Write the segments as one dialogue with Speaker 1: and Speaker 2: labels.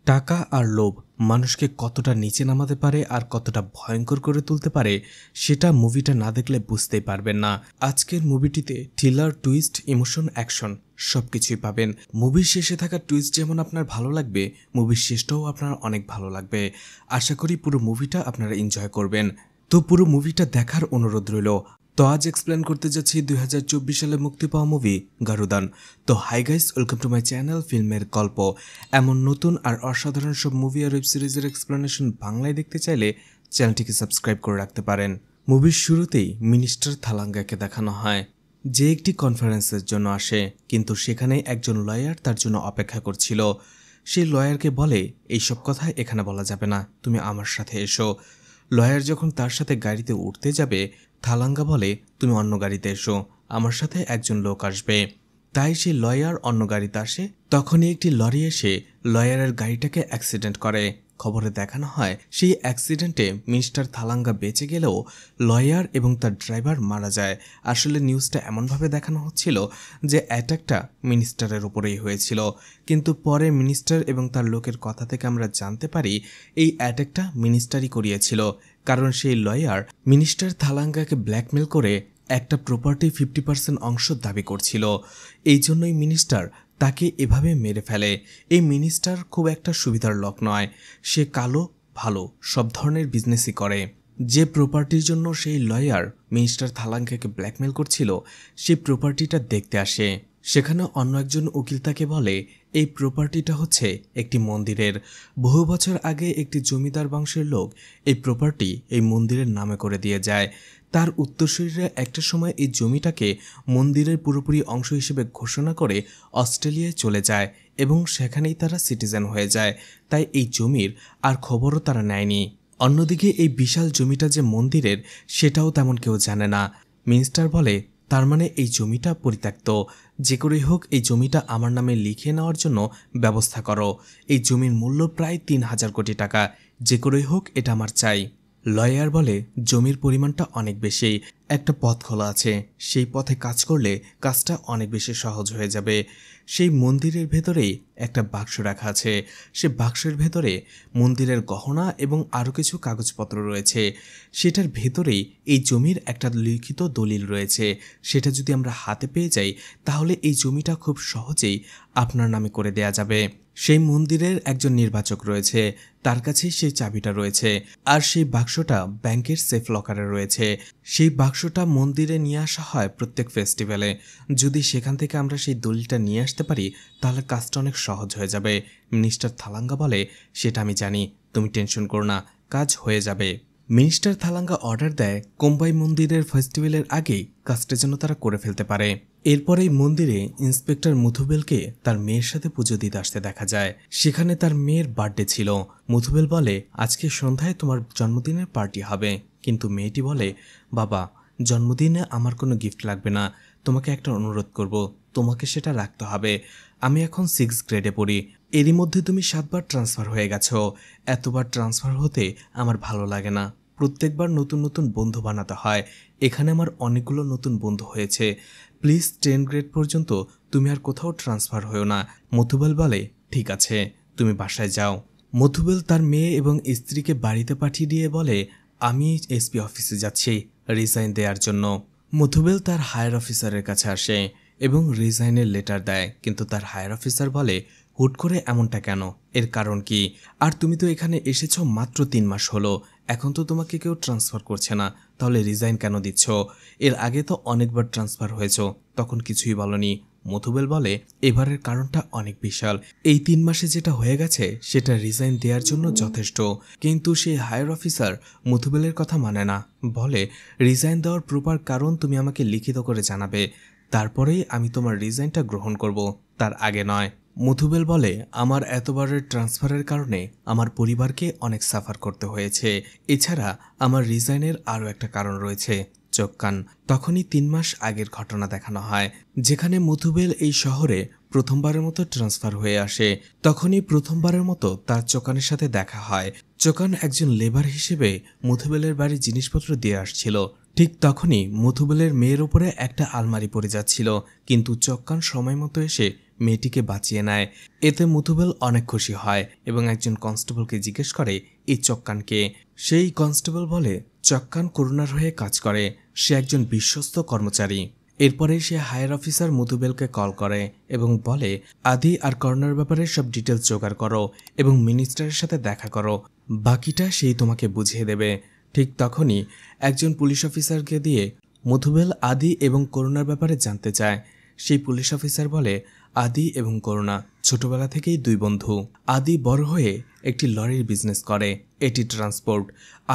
Speaker 1: টাকা আর লোভ মানুষকে কতটা নিচে নামাতে পারে আর কতটা ভয়ঙ্কর করে তুলতে পারে সেটা মুভিটা না দেখলে বুঝতেই পারবেন না। আজকের মুভিটিতে থ্রিলার, টুইস্ট, ইমোশন, অ্যাকশন সবকিছুই পাবেন। মুভির শেষে থাকা টুইস্ট যেমন আপনার ভালো লাগবে, মুভির শেষটাও আপনার অনেক ভালো লাগবে। আশা করি পুরো মুভিটা আপনারা এনজয় করবেন। তো পুরো মুভিটা দেখার অনুরোধ রইল। তো আজ এক্সপ্লেন করতে যাচ্ছি 2024 সালে মুক্তি পাওয়া মুভি গারুদান। তো hi guys, welcome to my channel ফিল্মের গল্প। এমন নতুন আর অসাধারণ সব মুভি আর ওয়েব সিরিজের এক্সপ্লেনেশন বাংলায় দেখতে চাইলে চ্যানেলটিকে সাবস্ক্রাইব করে রাখতে পারেন। মুভির শুরুতেই মিনিস্টার থালাঙ্গাকে দেখানো হয়, যে একটি কনফারেন্সের জন্য আসে, কিন্তু সেখানে একজন লয়ার তার জন্য অপেক্ষা করছিল। সেই লয়ারকে বলে, এইসব কথা এখানে বলা যাবে না, তুমি আমার সাথে এসো। লয়ার যখন তার সাথে গাড়িতে উঠতে যাবে, থালাঙ্গা বলে, তুমি অন্য গাড়িতে এসো, আমার সাথে একজন লোক আসবে। তাই সেই লয়ার অন্য গাড়িতে আসে। তখনই একটি লরি এসে লয়ারের গাড়িটাকে অ্যাক্সিডেন্ট করে। খবরে দেখানো হয় সেই অ্যাক্সিডেন্টে মিস্টার থালাঙ্গা বেঁচে গেলেও লয়ার এবং তার ড্রাইভার মারা যায়। আসলে নিউজটা এমনভাবে দেখানো হচ্ছিল যে অ্যাটাকটা মিনিস্টারের উপরেই হয়েছিল, কিন্তু পরে মিনিস্টার এবং তার লোকের কথা থেকে আমরা জানতে পারি এই অ্যাটাকটা মিনিস্টারই করিয়েছিল, কারণ সেই লয়ার মিনিস্টার থালাঙ্গাকে ব্ল্যাকমেল করে একটা প্রপার্টি 50% অংশ দাবি করছিল। এই জন্যই মিনিস্টার তাকে এভাবে মেরে ফেলে। এই মিনিস্টার খুব একটা সুবিধার লোক নয়, সে কালো ভালো সব ধরনের বিজনেসই করে। যে প্রপার্টির জন্য সেই লয়ার মিনিস্টার থালাঙ্গাকে ব্ল্যাকমেল করছিল, সেই প্রপার্টিটা দেখতে আসে। সেখানে অন্য একজন উকিল তাকে বলে, এই প্রপার্টিটা হচ্ছে একটি মন্দিরের। বহু বছর আগে একটি জমিদার বংশের লোক এই প্রপার্টি এই মন্দিরের নামে করে দিয়ে যায়। তার উত্তরসূরিরা একটা সময় এই জমিটাকে মন্দিরের পুরোপুরি অংশ হিসেবে ঘোষণা করে অস্ট্রেলিয়ায় চলে যায় এবং সেখানেই তারা সিটিজেন হয়ে যায়। তাই এই জমির আর খবরও তারা নেয়নি। অন্যদিকে এই বিশাল জমিটা যে মন্দিরের সেটাও তেমন কেউ জানে না। মিনিস্টার বলে, তার মানে এই জমিটা পরিত্যক্ত। যে করেই হোক এই জমিটা আমার নামে লিখিয়ে নেওয়ার জন্য ব্যবস্থা করো। এই জমির মূল্য প্রায় 3,000 কোটি টাকা। যে করেই হোক এটা আমার চাই। লয়ার বলে, জমির পরিমাণটা অনেক বেশি, একটা পথ খোলা আছে, সেই পথে কাজ করলে কাজটা অনেক বেশি সহজ হয়ে যাবে। সেই মন্দিরের ভেতরেই একটা বাক্স রাখা আছে। সে বাক্সের ভেতরে মন্দিরের গহনা এবং আরও কিছু কাগজপত্র রয়েছে। সেটার ভেতরেই এই জমির একটা লিখিত দলিল রয়েছে। সেটা যদি আমরা হাতে পেয়ে যাই তাহলে এই জমিটা খুব সহজেই আপনার নামে করে দেয়া যাবে। সেই মন্দিরের একজন নির্বাচক রয়েছে, তার কাছেই সেই চাবিটা রয়েছে, আর সেই বাক্সটা ব্যাংকের সেফ লকারে রয়েছে। সেই বাক্সটা মন্দিরে নিয়ে আসা হয় প্রত্যেক ফেস্টিভ্যালে। যদি সেখান থেকে আমরা সেই দলিলটা নিয়ে আসতে পারি তাহলে কাজটা অনেক সহজ হয়ে যাবে। মিনিস্টার থালাঙ্গা বলে, সেটা আমি জানি, তুমি টেনশন করো না, কাজ হয়ে যাবে। মিনিস্টার থালাঙ্গা অর্ডার দেয় কোম্বাই মন্দিরের ফেস্টিভ্যালের আগেই কাজটা যেন তারা করে ফেলতে পারে। এরপরেই মন্দিরে ইন্সপেক্টর মধুবেলকে তার মেয়ের সাথে পুজো দিতে আসতে দেখা যায়। সেখানে তার মেয়ের বার্থডে ছিল। মধুবেল বলে, আজকে সন্ধ্যায় তোমার জন্মদিনের পার্টি হবে। কিন্তু মেয়েটি বলে, বাবা, জন্মদিনে আমার কোনো গিফট লাগবে না, তোমাকে একটা অনুরোধ করব, তোমাকে সেটা রাখতে হবে। আমি এখন 6 গ্রেডে পড়ি, এরই মধ্যে তুমি 7 বার ট্রান্সফার হয়ে গেছো। এতবার ট্রান্সফার হতে আমার ভালো লাগে না। প্রত্যেকবার নতুন নতুন বন্ধু বানাতে হয়। এখানে আমার অনেকগুলো নতুন বন্ধু হয়েছে। প্লিজ 10 গ্রেড পর্যন্ত তুমি আর কোথাও ট্রান্সফার হয়েও না। মধুবেল বলে, ঠিক আছে, তুমি বাসায় যাও। মধুবেল তার মেয়ে এবং স্ত্রীকে বাড়িতে পাঠিয়ে দিয়ে বলে, আমি এসপি অফিসে যাচ্ছি রিজাইন দেওয়ার জন্য। মধুবেল তার হায়ার অফিসারের কাছে আসে এবং রিজাইনের লেটার দেয়, কিন্তু তার হায়ার অফিসার বলে, হুট করে এমনটা কেন, এর কারণ কি? আর তুমি তো এখানে এসেছো মাত্র 3 মাস হলো, এখন তো তোমাকে কেউ ট্রান্সফার করছে না, তাহলে রিজাইন কেন দিচ্ছ? এর আগে তো অনেকবার ট্রান্সফার হয়েছো, তখন কিছুই বলনি। মধুবেল বলে, এবারের কারণটা অনেক বিশাল। এই 3 মাসে যেটা হয়ে গেছে সেটা রিজাইন দেওয়ার জন্য যথেষ্ট। কিন্তু সেই হায়ার অফিসার মধুবেলের কথা মানে না, বলে, রিজাইন দেওয়ার প্রপার কারণ তুমি আমাকে লিখিত করে জানাবে, তারপরেই আমি তোমার রিজাইনটা গ্রহণ করব, তার আগে নয়। মধুবেল বলে, আমার এতবারের ট্রান্সফারের কারণে আমার পরিবারকে অনেক সাফার করতে হয়েছে। এছাড়া আমার রিজাইনের আরও একটা কারণ রয়েছে, চোখ কান। তখনই 3 মাস আগের ঘটনা দেখানো হয়, যেখানে মধুবেল এই শহরে প্রথমবারের মতো ট্রান্সফার হয়ে আসে। তখনই প্রথমবারের মতো তার চোকানের সাথে দেখা হয়। চোকান একজন লেবার হিসেবে মধুবেলের বাড়ির জিনিসপত্র দিয়ে আসছিল। ঠিক তখনই মধুবেলের মেয়ের উপরে একটা আলমারি পড়ে যাচ্ছিল, কিন্তু চোকান সময় মতো এসে মেয়েটিকে বাঁচিয়ে নেয়। এতে মুথুবেল অনেক খুশি হয় এবং একজন কনস্টেবলকে জিজ্ঞেস করে এই চক্কানকে। সেই কনস্টেবল বলে চক্কান করুণার হয়ে কাজ করে, সে একজন বিশ্বস্ত কর্মচারী। এরপরে সে হায়ার অফিসার মুথুবেলকে কল করে এবং বলে আদি আর করুণার ব্যাপারে সব ডিটেলস জোগাড় করো এবং মিনিস্টারের সাথে দেখা করো, বাকিটা সেই তোমাকে বুঝিয়ে দেবে। ঠিক তখনই একজন পুলিশ অফিসারকে দিয়ে মুথুবেল আদি এবং করুণার ব্যাপারে জানতে চায়। সেই পুলিশ অফিসার বলে আদি এবং করুণা ছোটবেলা থেকেই দুই বন্ধু। আদি বড় হয়ে একটি লরির বিজনেস করে, এটি ট্রান্সপোর্ট।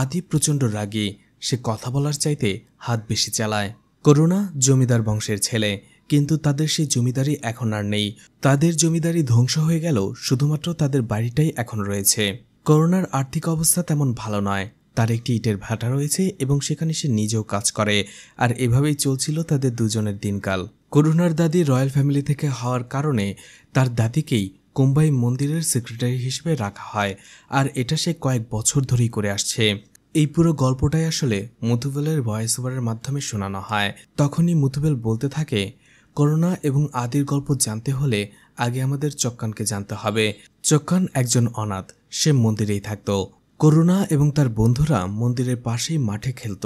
Speaker 1: আদি প্রচণ্ড রাগী, সে কথা বলার চাইতে হাত বেশি চালায়। করুণা জমিদার বংশের ছেলে, কিন্তু তাদের সেই জমিদারি এখন আর নেই। তাদের জমিদারি ধ্বংস হয়ে গেল, শুধুমাত্র তাদের বাড়িটাই এখন রয়েছে। করুণার আর্থিক অবস্থা তেমন ভালো নয়, তার একটি ইটের ভাটা রয়েছে এবং সেখানে সে নিজেও কাজ করে, আর এভাবেই চলছিল তাদের দুজনের দিনকাল। করুণার দাদি রয়্যাল ফ্যামিলি থেকে হওয়ার কারণে তার দাদিকেই কোম্বাই মন্দিরের সেক্রেটারি হিসেবে রাখা হয়, আর এটা সে কয়েক বছর ধরেই করে আসছে। এই পুরো গল্পটাই আসলে মুথুবেলের ভয়েস ওভারের মাধ্যমে শোনানো হয়। তখনই মুথুবেল বলতে থাকে করুণা এবং আদির গল্প জানতে হলে আগে আমাদের চক্কানকে জানতে হবে। চক্কান একজন অনাথ, সে মন্দিরেই থাকত। করুণা এবং তার বন্ধুরা মন্দিরের পাশেই মাঠে খেলত।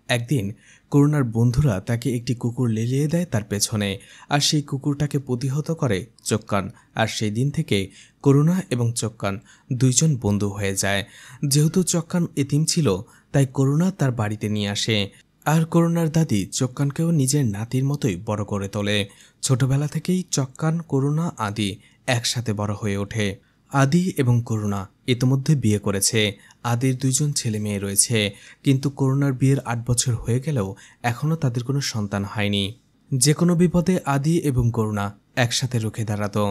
Speaker 1: একদিন করুণার বন্ধুরা তাকে একটি কুকুর লেলিয়ে দেয় তার পেছনে, আর সেই কুকুরটাকে প্রতিহত করে চক্কান। আর সেই দিন থেকে করুণা এবং চক্কান দুইজন বন্ধু হয়ে যায়। যেহেতু চক্কান এতিম ছিল, তাই করুণা তার বাড়িতে নিয়ে আসে, আর করুণার দাদি চক্কানকেও নিজের নাতির মতোই বড় করে তোলে। ছোটবেলা থেকেই চক্কান, করুণা, আদি একসাথে বড় হয়ে ওঠে। আদি এবং করুণা ইতিমধ্যে বিয়ে করেছে, আদির দুইজন ছেলে মেয়ে রয়েছে, কিন্তু করুণার বিয়ের ৮ বছর হয়ে গেলেও এখনও তাদের কোনো সন্তান হয়নি। যে কোনো বিপদে আদি এবং করুণা একসাথে রুখে দাঁড়াতো।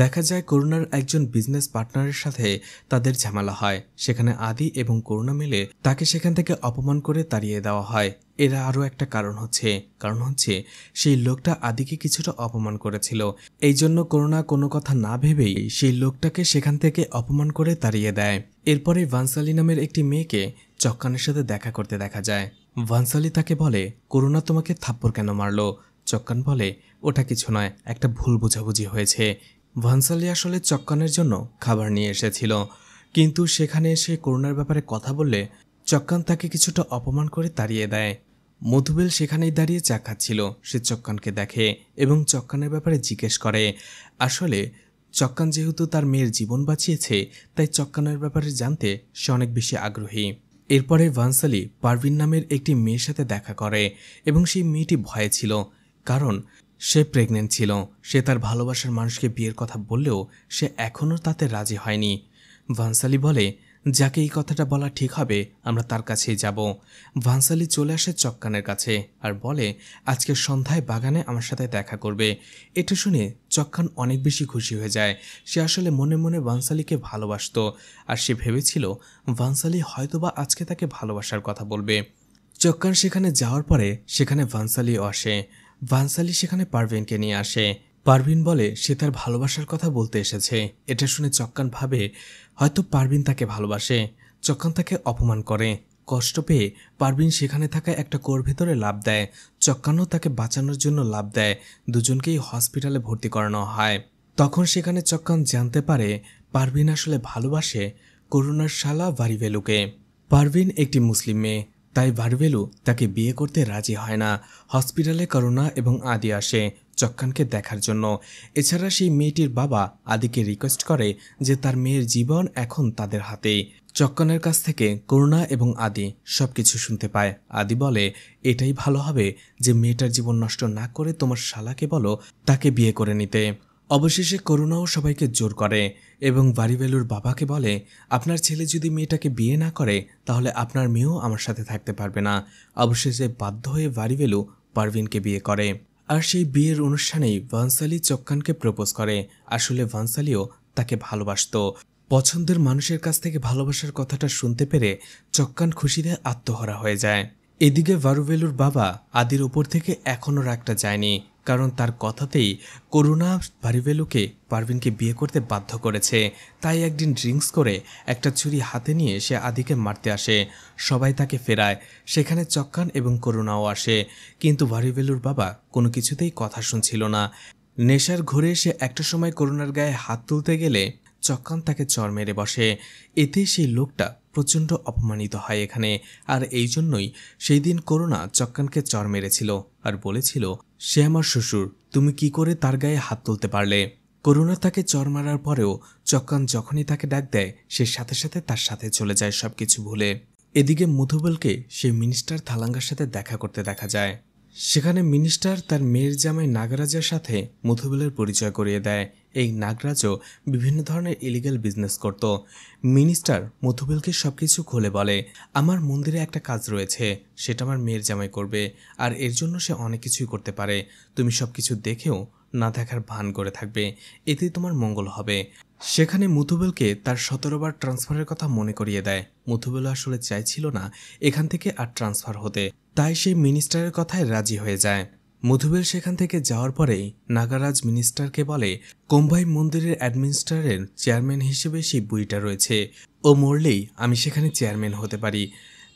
Speaker 1: দেখা যায় করুণার একজন বিজনেস পার্টনারের সাথে তাদের ঝামেলা হয়, সেখানে আদি এবং করুণা মিলে তাকে সেখান থেকে অপমান করে তাড়িয়ে দেওয়া হয়। এর আরও একটা কারণ হচ্ছে সেই লোকটা আদিকে কিছুটা অপমান করেছিল, এই জন্য করুণা কোনো কথা না ভেবেই সেই লোকটাকে সেখান থেকে অপমান করে তাড়িয়ে দেয়। এরপরে ভানসালি নামের একটি মেয়েকে চক্কানের সাথে দেখা করতে দেখা যায়। ভানসালি তাকে বলে করুণা তোমাকে থাপ্পড় কেন মারলো? চক্কান বলে ওটা কিছু নয়, একটা ভুল বোঝাবুঝি হয়েছে। ভানসালি আসলে চক্কানের জন্য খাবার নিয়ে এসেছিল, কিন্তু সেখানে এসে করুণার ব্যাপারে কথা বললে চক্কান তাকে কিছুটা অপমান করে তাড়িয়ে দেয়। মুথুবেল সেখানেই দাঁড়িয়ে চা খাচ্ছিল, সে চক্কানকে দেখে এবং চক্কানের ব্যাপারে জিজ্ঞেস করে। আসলে চক্কান যেহেতু তার মেয়ের জীবন বাঁচিয়েছে, তাই চক্কানের ব্যাপারে জানতে সে অনেক বেশি আগ্রহী। এরপরে ভানসালি পারভিন নামের একটি মেয়ের সাথে দেখা করে এবং সেই মেয়েটি ভয়ে ছিল, কারণ সে প্রেগনেন্ট ছিল। সে তার ভালোবাসার মানুষকে বিয়ের কথা বললেও সে এখনও তাতে রাজি হয়নি। ভানসালি বলে যাকে এই কথাটা বলা ঠিক হবে আমরা তার কাছেই যাব। ভানসালি চলে আসে চক্কানের কাছে আর বলে আজকে সন্ধ্যায় বাগানে আমার সাথে দেখা করবে। এটা শুনে চক্কান অনেক বেশি খুশি হয়ে যায়। সে আসলে মনে মনে ভানসালিকে ভালোবাসতো, আর সে ভেবেছিল ভানসালি হয়তোবা আজকে তাকে ভালোবাসার কথা বলবে। চক্কান সেখানে যাওয়ার পরে সেখানে ভানসালিও আসে। ভানসালি সেখানে পারভিনকে নিয়ে আসে। পারভিন বলে সে তার ভালোবাসার কথা বলতে এসেছে। এটা শুনে চক্কান ভাবে হয়তো পারভিন তাকে ভালোবাসে। চক্কান তাকে অপমান করে। কষ্ট পেয়ে পারভিন সেখানে থাকা একটা কুয়োর ভেতরে লাফ দেয়। চক্কানও তাকে বাঁচানোর জন্য লাফ দেয়। দুজনকেই হসপিটালে ভর্তি করানো হয়। তখন সেখানে চক্কান জানতে পারে পারভিন আসলে ভালোবাসে করুণার শালা ভারিভেলুকে। পারভিন একটি মুসলিম মেয়ে, তাই ভারিভেলু তাকে বিয়ে করতে রাজি হয় না। হসপিটালে করুণা এবং আদি আসে চক্কানকে দেখার জন্য। এছাড়া সেই মেয়েটির বাবা আদিকে রিকোয়েস্ট করে যে তার মেয়ের জীবন এখন তাদের হাতেই। চক্কানের কাছ থেকে করুণা এবং আদি সবকিছু শুনতে পায়। আদি বলে এটাই ভালো হবে যে মেয়েটার জীবন নষ্ট না করে তোমার শালাকে বলো তাকে বিয়ে করে নিতে। অবশেষে করুণাও সবাইকে জোর করে এবং ভারিভেলুর বাবাকে বলে আপনার ছেলে যদি মেয়েটাকে বিয়ে না করে তাহলে আপনার মেয়েও আমার সাথে থাকতে পারবে না। অবশেষে বাধ্য হয়ে ভারিভেলু পারভিনকে বিয়ে করে, আর সেই বিয়ের অনুষ্ঠানেই ভানসালি চক্কানকে প্রপোজ করে। আসলে ভানসালিও তাকে ভালোবাসত। পছন্দের মানুষের কাছ থেকে ভালোবাসার কথাটা শুনতে পেরে চক্কান খুশিতে আত্মহারা হয়ে যায়। এদিকে ভারিভেলুর বাবা আদির ওপর থেকে এখনও রাগটা যায়নি, কারণ তার কথাতেই করুণা ভারিভেলুকে পারভিনকে বিয়ে করতে বাধ্য করেছে। তাই একদিন ড্রিঙ্কস করে একটা ছুরি হাতে নিয়ে সে আদিকে মারতে আসে। সবাই তাকে ফেরায়। সেখানে চক্কান এবং করুণাও আসে, কিন্তু ভারিভেলুর বাবা কোনো কিছুতেই কথা শুনছিল না। নেশার ঘোরে সে একটা সময় করুণার গায়ে হাত তুলতে গেলে চক্কান তাকে চর মেরে বসে। এতে সেই লোকটা প্রচণ্ড অপমানিত হয় এখানে। আর এই জন্যই সেই দিন করুণা চক্কানকে চর মেরেছিল আর বলেছিল, সে আমার শ্বশুর, তুমি কি করে তার গায়ে হাত তুলতে পারলে। করুণা তাকে চর মারার পরেও চক্কান যখনই তাকে ডাক দেয় সে সাথে সাথে তার সাথে চলে যায় সবকিছু ভুলে। এদিকে মধুবলকে সেই মিনিস্টার থালাঙ্গার সাথে দেখা করতে দেখা যায়। সেখানে মিনিস্টার তার মেয়ের জামাই নাগরাজের সাথে মধুবলের পরিচয় করিয়ে দেয়। এই নাগরাজও বিভিন্ন ধরনের ইলিগাল বিজনেস করত। মিনিস্টার মধুবলকে সবকিছু খুলে বলে, আমার মন্দিরে একটা কাজ রয়েছে, সেটা আমার মেয়ের জামাই করবে, আর এর জন্য সে অনেক কিছুই করতে পারে। তুমি সবকিছু দেখেও না দেখার ভান করে থাকবে, এতে তোমার মঙ্গল হবে। সেখানে মধুবলকে তার 17 বার ট্রান্সফারের কথা মনে করিয়ে দেয়। মধুবল আসলে চাইছিল না এখান থেকে আর ট্রান্সফার হতে, তাই সেই মিনিস্টারের কথায় রাজি হয়ে যায়। মধুবেল সেখান থেকে যাওয়ার পরেই নাগারাজ মিনিস্টারকে বলে, কোম্বাই মন্দিরের অ্যাডমিনিস্ট্রেটরের চেয়ারম্যান হিসেবে সেই বুড়িটা রয়েছে, ও মরলেই আমি সেখানে চেয়ারম্যান হতে পারি।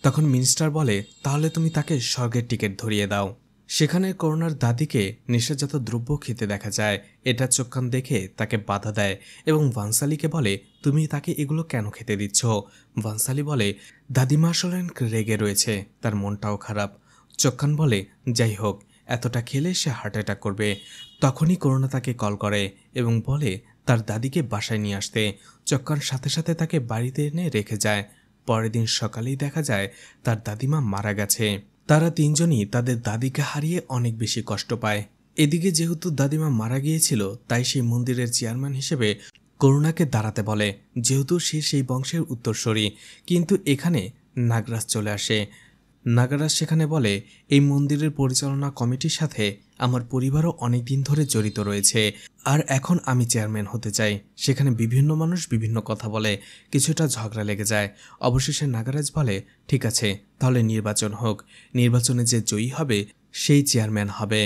Speaker 1: তখন মিনিস্টার বলে, তাহলে তুমি তাকে স্বর্গের টিকিট ধরিয়ে দাও। সেখানে করুণার দাদিকে নেশাজাত দ্রব্য খেতে দেখা যায়। এটা চোখকান দেখে তাকে বাধা দেয় এবং ভানসালিকে বলে, তুমি তাকে এগুলো কেন খেতে দিচ্ছ। ভানসালি বলে, দাদিমা আসলে রেগে রয়েছে, তার মনটাও খারাপ। চোখকান বলে, যাই হোক, এতটা খেলে সে হার্ট অ্যাটাক করবে। তখনই করুণা তাকে কল করে এবং বলে তার দাদিকে বাসায় নিয়ে আসতে। চোখকান সাথে সাথে তাকে বাড়িতে এনে রেখে যায়। পরের দিন সকালেই দেখা যায় তার দাদিমা মারা গেছে। তারা তিনজনই তাদের দাদিকে হারিয়ে অনেক বেশি কষ্ট পায়। এদিকে যেহেতু দাদিমা মারা গিয়েছিল, তাই সেই মন্দিরের চেয়ারম্যান হিসেবে করুণাকে দাঁড়াতে বলে, যেহেতু সে সেই বংশের উত্তরসূরি। কিন্তু এখানে নাগরাজ চলে আসে। নাগরাজ সেখানে বলে, এই মন্দিরের পরিচালনা কমিটির সাথে আমার পরিবারও অনেক দিন ধরে জড়িত রয়েছে, আর এখন আমি চেয়ারম্যান হতে চাই। সেখানে বিভিন্ন মানুষ বিভিন্ন কথা বলে, কিছুটা ঝগড়া লেগে যায়। অবশেষে নাগরাজ বলে, ঠিক আছে, তাহলে নির্বাচন হোক, নির্বাচনে যে জয়ী হবে সেই চেয়ারম্যান হবে।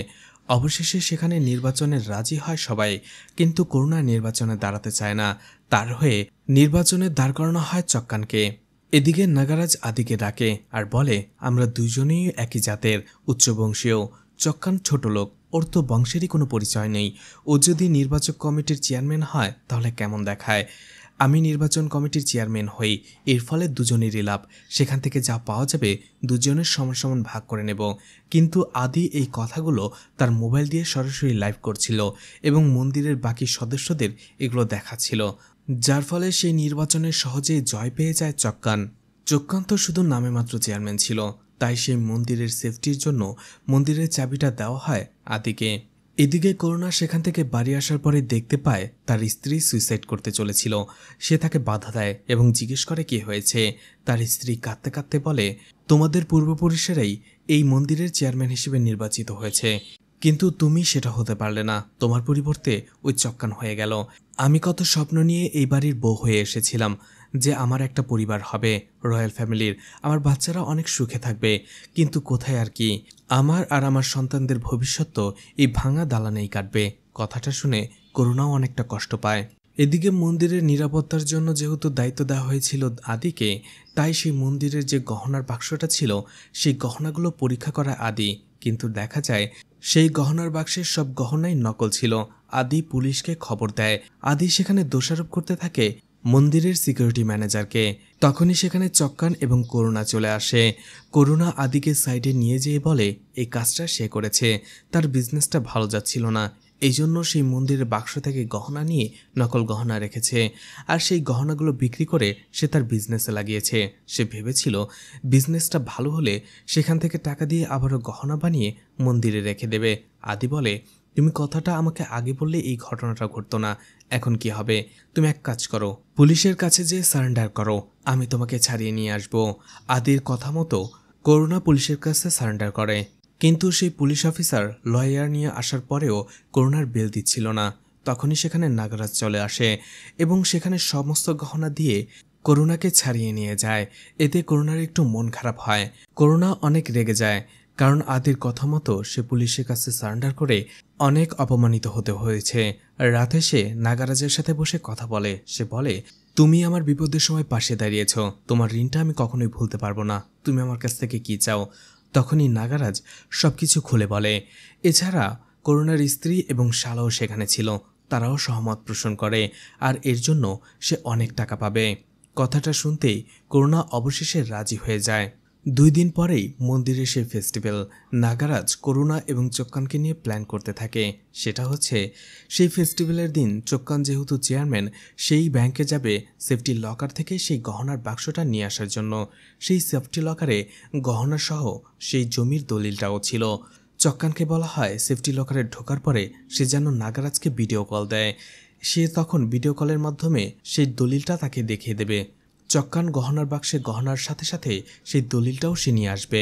Speaker 1: অবশেষে সেখানে নির্বাচনে রাজি হয় সবাই, কিন্তু করুণা নির্বাচনে দাঁড়াতে চায় না। তার হয়ে নির্বাচনে দাঁড় করানো হয় চক্কানকে। এদিকে নাগারাজ আদিকে ডাকে আর বলে, আমরা দুইজনেই একই জাতের, উচ্চবংশীয়। চক্কান ছোট লোক, ওর তো বংশেরই কোনো পরিচয় নেই। ও যদি নির্বাচক কমিটির চেয়ারম্যান হয় তাহলে কেমন দেখায়। আমি নির্বাচন কমিটির চেয়ারম্যান হই, এর ফলে দুজনেরই লাভ। সেখান থেকে যা পাওয়া যাবে দুজনের সমান সমান ভাগ করে নেব। কিন্তু আদি এই কথাগুলো তার মোবাইল দিয়ে সরাসরি লাইভ করছিল এবং মন্দিরের বাকি সদস্যদের এগুলো দেখাচ্ছিল, যার ফলে সেই নির্বাচনে সহজেই জয় পেয়ে যায় চক্কান। চক্কান তো শুধু নামে মাত্র চেয়ারম্যান ছিল, তাই সেই মন্দিরের সেফটির জন্য মন্দিরের চাবিটা দেওয়া হয় আদিকে। এদিকে করুণা সেখান থেকে বাড়ি আসার পরে দেখতে পায় তার স্ত্রী সুইসাইড করতে চলেছিল। সে তাকে বাধা দেয় এবং জিজ্ঞেস করে কি হয়েছে। তার স্ত্রী কাঁদতে কাঁদতে বলে, তোমাদের পূর্বপুরুষেরাই এই মন্দিরের চেয়ারম্যান হিসেবে নির্বাচিত হয়েছে, কিন্তু তুমি সেটা হতে পারলে না, তোমার পরিবর্তে ওই চক্কান হয়ে গেল। আমি কত স্বপ্ন নিয়ে এই বাড়ির বউ হয়ে এসেছিলাম যে আমার একটা পরিবার হবে, রয়্যাল ফ্যামিলির, আমার বাচ্চারা অনেক সুখে থাকবে, কিন্তু কোথায় আর কি, আমার আর আমার সন্তানদের ভবিষ্যৎ তো এই ভাঙা দালানেই কাটবে। কথাটা শুনে করুণাও অনেকটা কষ্ট পায়। এদিকে মন্দিরের নিরাপত্তার জন্য যেহেতু দায়িত্ব দেওয়া হয়েছিল আদিকে, তাই সেই মন্দিরের যে গহনার বাক্সটা ছিল সেই গহনাগুলো পরীক্ষা করা আদি, কিন্তু দেখা যায় সেই গহনার বাক্সের সব গহনাই নকল ছিল। আদি পুলিশকে খবর দেয়। আদি সেখানে দোষারোপ করতে থাকে মন্দিরের সিকিউরিটি ম্যানেজারকে। তখনই সেখানে চক্কান এবং করুণা চলে আসে। করুণা আদিকে সাইডে নিয়ে যেয়ে বলে, এই কাজটা সে করেছে, তার বিজনেসটা ভালো যাচ্ছিল না, এই জন্য সেই মন্দিরের বাক্স থেকে গহনা নিয়ে নকল গহনা রেখেছে, আর সেই গহনাগুলো বিক্রি করে সে তার বিজনেসে লাগিয়েছে। সে ভেবেছিল বিজনেসটা ভালো হলে সেখান থেকে টাকা দিয়ে আবারও গহনা বানিয়ে মন্দিরে রেখে দেবে। আদি বলে, তুমি কথাটা আমাকে আগে বললে এই ঘটনাটা ঘটতো না, এখন কি হবে, তুমি এক কাজ করো, পুলিশের কাছে যেয়ে সারেন্ডার করো, আমি তোমাকে ছাড়িয়ে নিয়ে আসবো। আদির কথা মতো করুণা পুলিশের কাছে সারেন্ডার করে, কিন্তু সেই পুলিশ অফিসার লয়ার নিয়ে আসার পরেও করুণার বেল দিচ্ছিল না। তখনই সেখানে নাগরাজ চলে আসে এবং সেখানে সমস্ত গহনা দিয়ে করুণাকে ছাড়িয়ে নিয়ে যায়। এতে করুণার একটু মন খারাপ হয়। করুণা অনেক রেগে যায়, কারণ আদির কথা মতো সে পুলিশের কাছে সারেন্ডার করে অনেক অপমানিত হতে হয়েছে। রাতে সে নাগরাজের সাথে বসে কথা বলে। সে বলে, তুমি আমার বিপদের সময় পাশে দাঁড়িয়েছ, তোমার ঋণটা আমি কখনোই ভুলতে পারবো না, তুমি আমার কাছ থেকে কি চাও। তখনই নাগরাজ সবকিছু খুলে বলে। এছাড়া করুণার স্ত্রী এবং শালাও সেখানে ছিল। তারাও সহমত পোষণ করে আর এর জন্য সে অনেক টাকা পাবে। কথাটা শুনতেই করুণা অবশেষে রাজি হয়ে যায়। 2 দিন পরেই মন্দিরে সেই ফেস্টিভ্যাল। নাগারাজ করুণা এবং চোক্কানকে নিয়ে প্ল্যান করতে থাকে। সেটা হচ্ছে সেই ফেস্টিভ্যালের দিন চোক্কান যেহেতু চেয়ারম্যান, সেই ব্যাংকে যাবে সেফটি লকার থেকে সেই গহনার বাক্সটা নিয়ে আসার জন্য। সেই সেফটি লকারে গহনাসহ সেই জমির দলিলটাও ছিল। চক্কানকে বলা হয় সেফটি লকারে ঢোকার পরে সে যেন নাগারাজকে ভিডিও কল দেয়। সে তখন ভিডিও কলের মাধ্যমে সেই দলিলটা তাকে দেখিয়ে দেবে। চক্কান গহনার বাক্সে গহনার সাথে সাথে সেই দলিলটাও সে নিয়ে আসবে।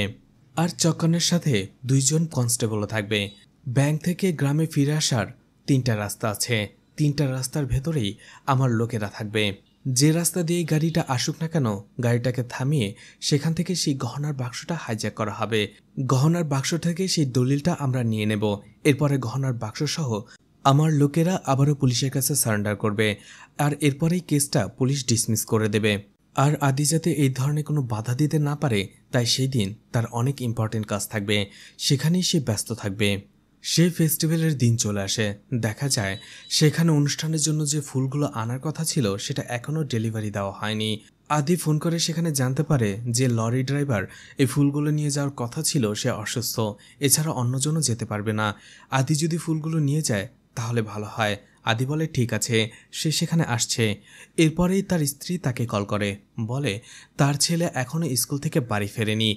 Speaker 1: আর চক্কানের সাথে 2 জন কনস্টেবলও থাকবে। ব্যাংক থেকে গ্রামে ফিরে আসার 3টা রাস্তা আছে। 3টা রাস্তার ভেতরেই আমার লোকেরা থাকবে। যে রাস্তা দিয়ে গাড়িটা আসুক না কেন, গাড়িটাকে থামিয়ে সেখান থেকে সেই গহনার বাক্সটা হাইজ্যাক করা হবে। গহনার বাক্স থেকে সেই দলিলটা আমরা নিয়ে নেব। এরপরে গহনার বাক্স সহ আমার লোকেরা আবারও পুলিশের কাছে সারেন্ডার করবে। আর এরপরেই কেসটা পুলিশ ডিসমিস করে দেবে। আর আদি যাতে এই ধরনের কোনো বাধা দিতে না পারে, তাই সেই দিন তার অনেক ইম্পর্টেন্ট কাজ থাকবে, সেখানেই সে ব্যস্ত থাকবে। সেই ফেস্টিভ্যালের দিন চলে আসে। দেখা যায় সেখানে অনুষ্ঠানের জন্য যে ফুলগুলো আনার কথা ছিল সেটা এখনও ডেলিভারি দেওয়া হয়নি। আদি ফোন করে সেখানে জানতে পারে যে লরি ড্রাইভার এই ফুলগুলো নিয়ে যাওয়ার কথা ছিল সে অসুস্থ, এছাড়া অন্যজনও যেতে পারবে না। আদি যদি ফুলগুলো নিয়ে যায় তাহলে ভালো হয়। আদি বলে ঠিক আছে, সে সেখানে আসছে। এরপরেই তার স্ত্রী তাকে কল করে, বলে তার ছেলে এখনও স্কুল থেকে বাড়ি ফেরেনি।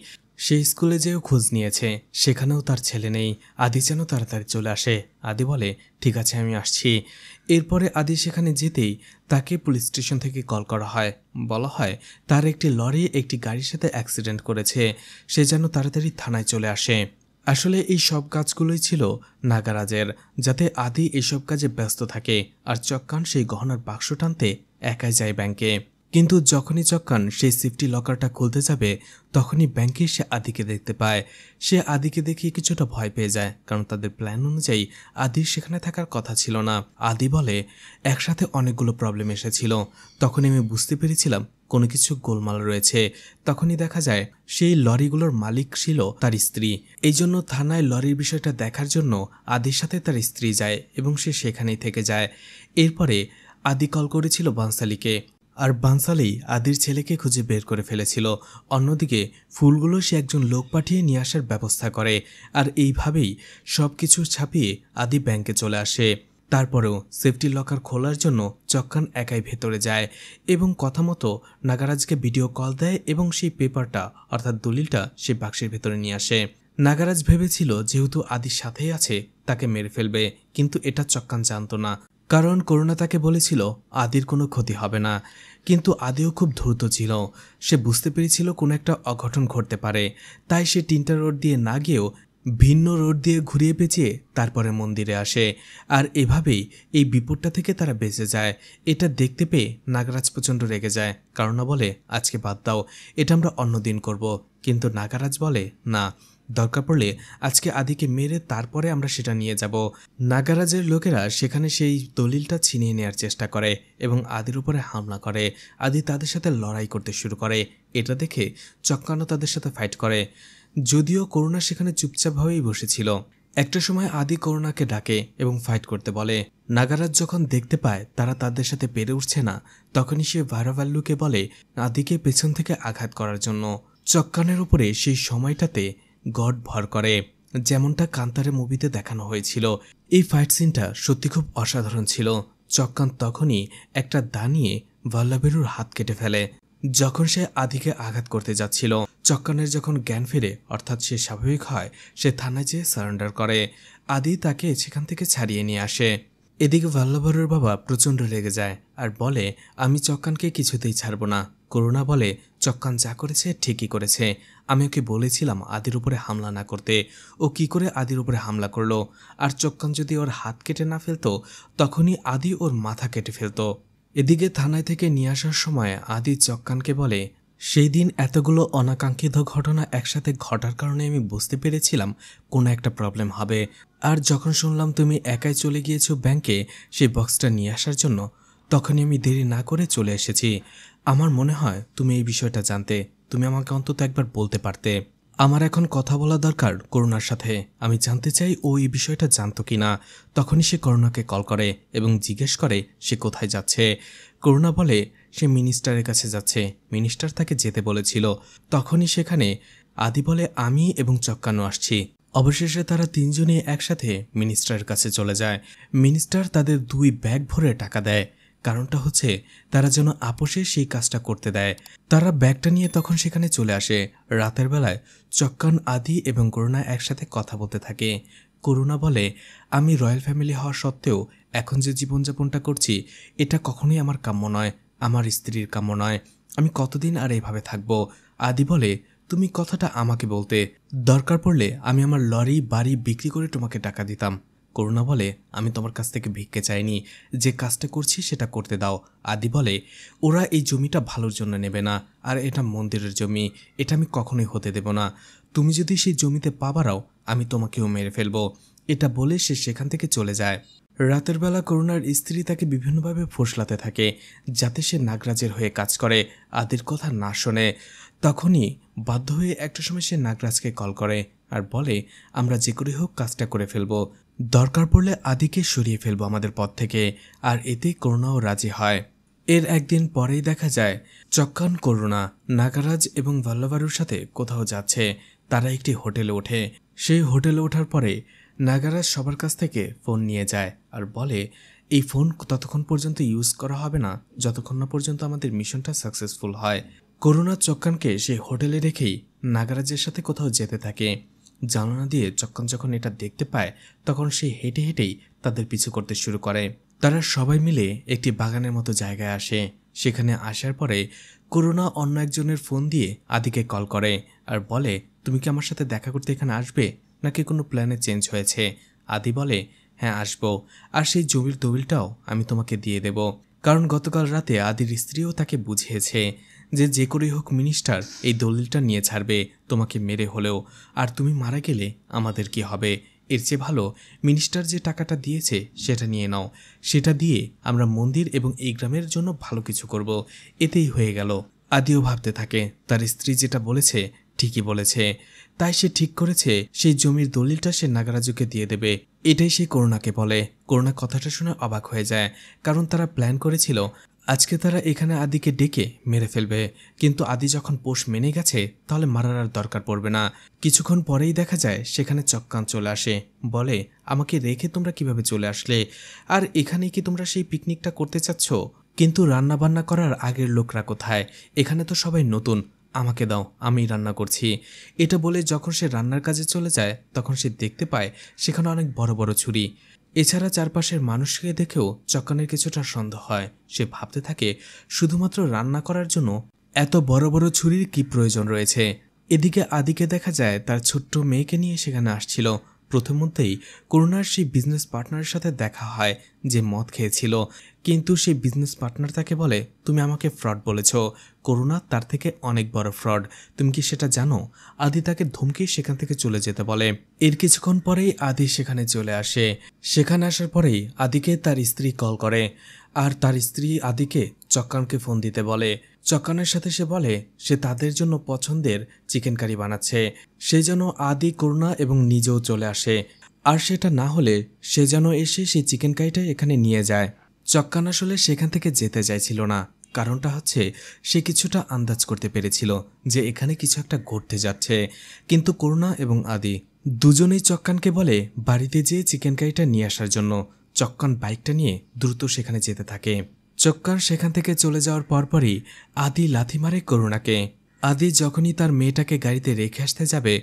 Speaker 1: সে স্কুলে যেও খোঁজ নিয়েছে, সেখানেও তার ছেলে নেই। আদি যেন তাড়াতাড়ি চলে আসে। আদি বলে ঠিক আছে, আমি আসছি। এরপরে আদি সেখানে যেতেই তাকে পুলিশ স্টেশন থেকে কল করা হয়। বলা হয় তার একটি লরি একটি গাড়ির সাথে অ্যাক্সিডেন্ট করেছে, সে যেন তাড়াতাড়ি থানায় চলে আসে। আসলে এই সব কাজগুলোই ছিল নাগারাজের, যাতে আদি এইসব কাজে ব্যস্ত থাকে। আর চক্কান সেই গহনার বাক্স টানতে একাই যায় ব্যাংকে। কিন্তু যখনই চক্কান সেই সেফটি লকারটা খুলতে যাবে, তখনই ব্যাংকে সে আদিকে দেখতে পায়। সে আদিকে দেখে কিছুটা ভয় পেয়ে যায়, কারণ তাদের প্ল্যান অনুযায়ী আদির সেখানে থাকার কথা ছিল না। আদি বলে একসাথে অনেকগুলো প্রবলেম এসেছিল, তখনই আমি বুঝতে পেরেছিলাম কোনো কিছু গোলমাল রয়েছে। তখনই দেখা যায় সেই লরিগুলোর মালিক ছিল তার স্ত্রী। এই জন্য থানায় লরির বিষয়টা দেখার জন্য আদির সাথে তার স্ত্রী যায় এবং সে সেখানেই থেকে যায়। এরপরে আদি কল করেছিল বানসালিকে, আর বানসালি আদির ছেলেকে খুঁজে বের করে ফেলেছিল। অন্যদিকে ফুলগুলো সে একজন লোক পাঠিয়ে নিয়ে আসার ব্যবস্থা করে। আর এইভাবেই সব কিছু ছাপিয়ে আদি ব্যাংকে চলে আসে। তারপরেও সেফটি লকার খোলার জন্য চক্কান একাই ভেতরে যায় এবং কথা মতো নাগারাজকে ভিডিও কল দেয় এবং সেই পেপারটা অর্থাৎ দলিলটা সে বাক্সের ভেতরে নিয়ে আসে। নাগারাজ ভেবেছিল যেহেতু আদির সাথেই আছে তাকে মেরে ফেলবে, কিন্তু এটা চক্কান জানত না, কারণ করুণা তাকে বলেছিল আদির কোনো ক্ষতি হবে না। কিন্তু আদিও খুব দ্রুত ছিল, সে বুঝতে পেরেছিল কোনো একটা অঘটন ঘটতে পারে। তাই সে 3টা রোড দিয়ে না গিয়েও ভিন্ন রোড দিয়ে ঘুরিয়ে পেঁচিয়ে তারপরে মন্দিরে আসে। আর এভাবেই এই বিপদটা থেকে তারা বেঁচে যায়। এটা দেখতে পেয়ে নাগরাজ প্রচণ্ড রেগে যায়। কারণা বলে আজকে বাদ দাও, এটা আমরা অন্যদিন করব। কিন্তু নাগারাজ বলে না, দরকার পড়লে আজকে আদিকে মেরে তারপরে আমরা সেটা নিয়ে যাব। নাগারাজের লোকেরা সেখানে সেই দলিলটা ছিনিয়ে নেওয়ার চেষ্টা করে এবং আদির উপরে হামলা করে। আদি তাদের সাথে লড়াই করতে শুরু করে। এটা দেখে চক্কানও তাদের সাথে ফাইট করে, যদিও করুণা সেখানে চুপচাপভাবেই বসেছিল। একটা সময় আদি করুণাকে ডাকে এবং ফাইট করতে বলে। নাগারাজ যখন দেখতে পায় তারা তাদের সাথে পেরে উঠছে না, তখনই সে ভাইরাভাল্লুকে বলে আদিকে পেছন থেকে আঘাত করার জন্য। চক্কানের উপরে সেই সময়টাতে গড ভর করে, যেমনটা কান্তারে মুভিতে দেখানো হয়েছিল। এই ফাইট সিনটা সত্যি খুব অসাধারণ ছিল। চক্কান তখনই একটা দা নিয়ে ভাল্লাভেরুর হাত কেটে ফেলে যখন সে আদিকে আঘাত করতে যাচ্ছিল। চক্কানের যখন জ্ঞান ফেরে অর্থাৎ সে স্বাভাবিক হয়, সে থানায় যেয়ে সারেন্ডার করে। আদি তাকে সেখান থেকে ছাড়িয়ে নিয়ে আসে। এদিকে ভাল্লাভেরুর বাবা প্রচণ্ড রেগে যায় আর বলে আমি চক্কানকে কিছুতেই ছাড়ব না। করুণা বলে চক্কান যা করেছে ঠিকই করেছে, আমি ওকে বলেছিলাম আদির উপরে হামলা না করতে, ও কি করে আদির উপরে হামলা করলো। আর চক্কান যদি ওর হাত কেটে না ফেলতো তখনই আদি ওর মাথা কেটে ফেলতো। এদিকে থানায় থেকে নিয়ে আসার সময় আদি চক্কানকে বলে সেই দিন এতগুলো অনাকাঙ্ক্ষিত ঘটনা একসাথে ঘটার কারণে আমি বুঝতে পেরেছিলাম কোনো একটা প্রবলেম হবে। আর যখন শুনলাম তুমি একাই চলে গিয়েছো ব্যাংকে সেই বক্সটা নিয়ে আসার জন্য, তখনই আমি দেরি না করে চলে এসেছি। আমার মনে হয় তুমি এই বিষয়টা জানতে, তুমি আমাকে অন্তত একবার বলতে পারতে। আমার এখন কথা বলা দরকার করুণার সাথে। আমি জানতে চাই ও এই বিষয়টা জানতো কিনা। তখনই সে করুণাকে কল করে এবং জিজ্ঞেস করে সে কোথায় যাচ্ছে। করুণা বলে সে মিনিস্টারের কাছে যাচ্ছে, মিনিস্টার তাকে যেতে বলেছিল। তখনই সেখানে আদি বলে আমি এবং চক্কানো আসছি। অবশেষে তারা তিনজনই একসাথে মিনিস্টারের কাছে চলে যায়। মিনিস্টার তাদের 2 ব্যাগ ভরে টাকা দেয়। কারণটা হচ্ছে তারা যেন আপোষে সেই কাজটা করতে দেয়। তারা ব্যাগটা নিয়ে তখন সেখানে চলে আসে। রাতের বেলায় চক্কান, আদি এবং করুণা একসাথে কথা বলতে থাকে। করুণা বলে আমি রয়্যাল ফ্যামিলি হওয়া সত্ত্বেও এখন যে জীবনযাপনটা করছি এটা কখনোই আমার কাম্য নয়, আমার স্ত্রীর কাম্য নয়। আমি কতদিন আর এভাবে থাকবো। আদি বলে তুমি কথাটা আমাকে বলতে, দরকার পড়লে আমি আমার লরি বাড়ি বিক্রি করে তোমাকে টাকা দিতাম। করুণা বলে আমি তোমার কাছ থেকে ভিক্ষে চাইনি, যে কাজটা করছি সেটা করতে দাও। আদি বলে ওরা এই জমিটা ভালোর জন্য নেবে না, আর এটা মন্দিরের জমি, এটা আমি কখনোই হতে দেব না। তুমি যদি সেই জমিতে পা বাড়াও আমি তোমাকেও মেরে ফেলবো। এটা বলে সে সেখান থেকে চলে যায়। রাতের বেলা করুণার স্ত্রী তাকে বিভিন্নভাবে ফোঁসলাতে থাকে যাতে সে নাগরাজের হয়ে কাজ করে, আদির কথা না শোনে। তখনই বাধ্য হয়ে একটা সময় সে নাগরাজকে কল করে আর বলে আমরা যে করে হোক কাজটা করে ফেলবো, দরকার পড়লে আদিকে সরিয়ে ফেলবো আমাদের পথ থেকে। আর এতে করুণাও রাজি হয়। এর একদিন পরেই দেখা যায় চক্কান, করুণা, নাগরাজ এবং ভাল্লাভারুর সাথে কোথাও যাচ্ছে। তারা একটি হোটেলে ওঠে। সেই হোটেলে ওঠার পরে নাগরাজ সবার কাছ থেকে ফোন নিয়ে যায় আর বলে এই ফোন ততক্ষণ পর্যন্ত ইউজ করা হবে না যতক্ষণ না পর্যন্ত আমাদের মিশনটা সাকসেসফুল হয়। করুণা চক্কানকে সেই হোটেলে রেখেই নাগরাজের সাথে কোথাও যেতে থাকে। জানালা দিয়ে চক্কান যখন এটা দেখতে পায় তখন সে হেঁটে হেঁটেই তাদের পিছু করতে শুরু করে। তারা সবাই মিলে একটি বাগানের মতো জায়গায় আসে। সেখানে আসার পরে করুণা অন্য একজনের ফোন দিয়ে আদিকে কল করে আর বলে তুমি কি আমার সাথে দেখা করতে এখানে আসবে, নাকি কোনো প্ল্যানে চেঞ্জ হয়েছে? আদি বলে হ্যাঁ আসবো, আর সেই জমির দলিলটাও আমি তোমাকে দিয়ে দেব। কারণ গতকাল রাতে আদির স্ত্রীও তাকে বুঝিয়েছে যে যে করেই হোক মিনিস্টার এই দলিলটা নিয়ে ছাড়বে তোমাকে মেরে হলেও, আর তুমি মারা গেলে আমাদের কি হবে? এর চেয়ে ভালো মিনিস্টার যে টাকাটা দিয়েছে সেটা নিয়ে নাও, সেটা দিয়ে আমরা মন্দির এবং এই গ্রামের জন্য ভালো কিছু করব। এতেই হয়ে গেল। আদিও ভাবতে থাকে তার স্ত্রী যেটা বলেছে ঠিকই বলেছে। তাই সে ঠিক করেছে সেই জমির দলিলটা সে নাগরাজুকে দিয়ে দেবে। এটাই সে করুণাকে বলে। করুণা কথাটা শুনে অবাক হয়ে যায়, কারণ তারা প্ল্যান করেছিল আজকে তারা এখানে আদিকে ডেকে মেরে ফেলবে। কিন্তু আদি যখন পোষ মেনে গেছে তাহলে মারার আর দরকার পড়বে না। কিছুক্ষণ পরেই দেখা যায় সেখানে চক্কান চলে আসে। বলে আমাকে রেখে তোমরা কিভাবে চলে আসলে? আর এখানে কি তোমরা সেই পিকনিকটা করতে চাচ্ছ? কিন্তু রান্না বান্না করার আগের লোকরা কোথায়? এখানে তো সবাই নতুন, আমাকে দাও, আমি রান্না করছি। এটা বলে যখন সে রান্নার কাজে চলে যায় তখন সে দেখতে পায় সেখানে অনেক বড় বড় ছুরি। এছাড়া চারপাশের মানুষকে দেখেও চক্কানের কিছুটা সন্দেহ হয়। সে ভাবতে থাকে শুধুমাত্র রান্না করার জন্য এত বড় বড় ছুরির কি প্রয়োজন রয়েছে। এদিকে আদিকে দেখা যায় তার ছোট্ট মেয়েকে নিয়ে সেখানে আসছিল। প্রথমতেই করুণার সেই বিজনেস পার্টনারের সাথে দেখা হয় যে মদ খেয়েছিল, কিন্তু সেই বিজনেস পার্টনার তাকে বলে তুমি আমাকে ফ্রড বলেছ, করুণা তার থেকে অনেক বড় ফ্রড, তুমি কি সেটা জানো? আদি তাকে ধমকি সেখান থেকে চলে যেতে বলে। এর কিছুক্ষণ পরেই আদি সেখানে চলে আসে। সেখানে আসার পরেই আদিকে তার স্ত্রী কল করে, আর তার স্ত্রী আদিকে চক্কানকে ফোন দিতে বলে। চক্কানের সাথে সে বলে সে তাদের জন্য পছন্দের চিকেন কারি বানাচ্ছে, সেই জন্য আদি, করুণা এবং নিজেও চলে আসে। আর সেটা না হলে সে যেন এসে সেই চিকেন কারিটাই এখানে নিয়ে যায়। চক্কান আসলে সেখান থেকে যেতে চাইছিল না। কারণটা হচ্ছে সে কিছুটা আন্দাজ করতে পেরেছিল যে এখানে কিছু একটা ঘটতে যাচ্ছে। কিন্তু করুণা এবং আদি দুজনেই চক্কানকে বলে বাড়িতে যেয়ে চিকেন কারিটা নিয়ে আসার জন্য। চক্কান বাইকটা নিয়ে দ্রুত সেখানে যেতে থাকে। চক্কান সেখান থেকে চলে যাওয়ার পরপরই আদি লাথি মারে করুণাকে। আদি যখনই তার মেয়েটাকে গাড়িতে রেখে আসতে যাবে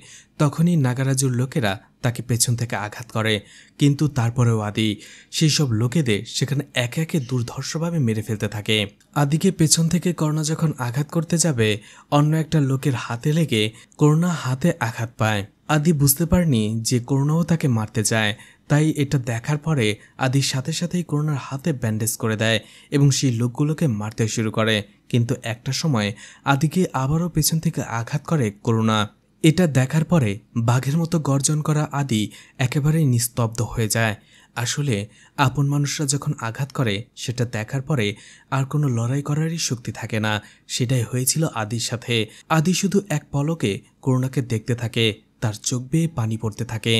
Speaker 1: তখনই নাগারাজুর লোকেরা তাকে পেছন থেকে আঘাত করে। কিন্তু তারপরেও আদি সেই সব লোকেদের সেখানে একে একে দুর্ধর্ষভাবে মেরে ফেলতে থাকে। আদিকে পেছন থেকে করুণা যখন আঘাত করতে যাবে অন্য একটা লোকের হাতে লেগে করুণা হাতে আঘাত পায়। আদি বুঝতে পারেনি যে করুণাও তাকে মারতে চায়। তাই এটা দেখার পরে আদির সাথে সাথেই করুণার হাতে ব্যান্ডেজ করে দেয় এবং সেই লোকগুলোকে মারতে শুরু করে। কিন্তু একটা সময় আদিকে আবারও পেছন থেকে আঘাত করে করুণা। এটা দেখার পরে বাঘের মতো গর্জন করা আদি একেবারেই নিস্তব্ধ হয়ে যায়। আসলে আপন মানুষরা যখন আঘাত করে সেটা দেখার পরে আর কোনো লড়াই করারই শক্তি থাকে না। সেটাই হয়েছিল আদির সাথে। আদি শুধু এক পলকে করুণাকে দেখতে থাকে, তার চোখ বেয়ে পানি পড়তে থাকে।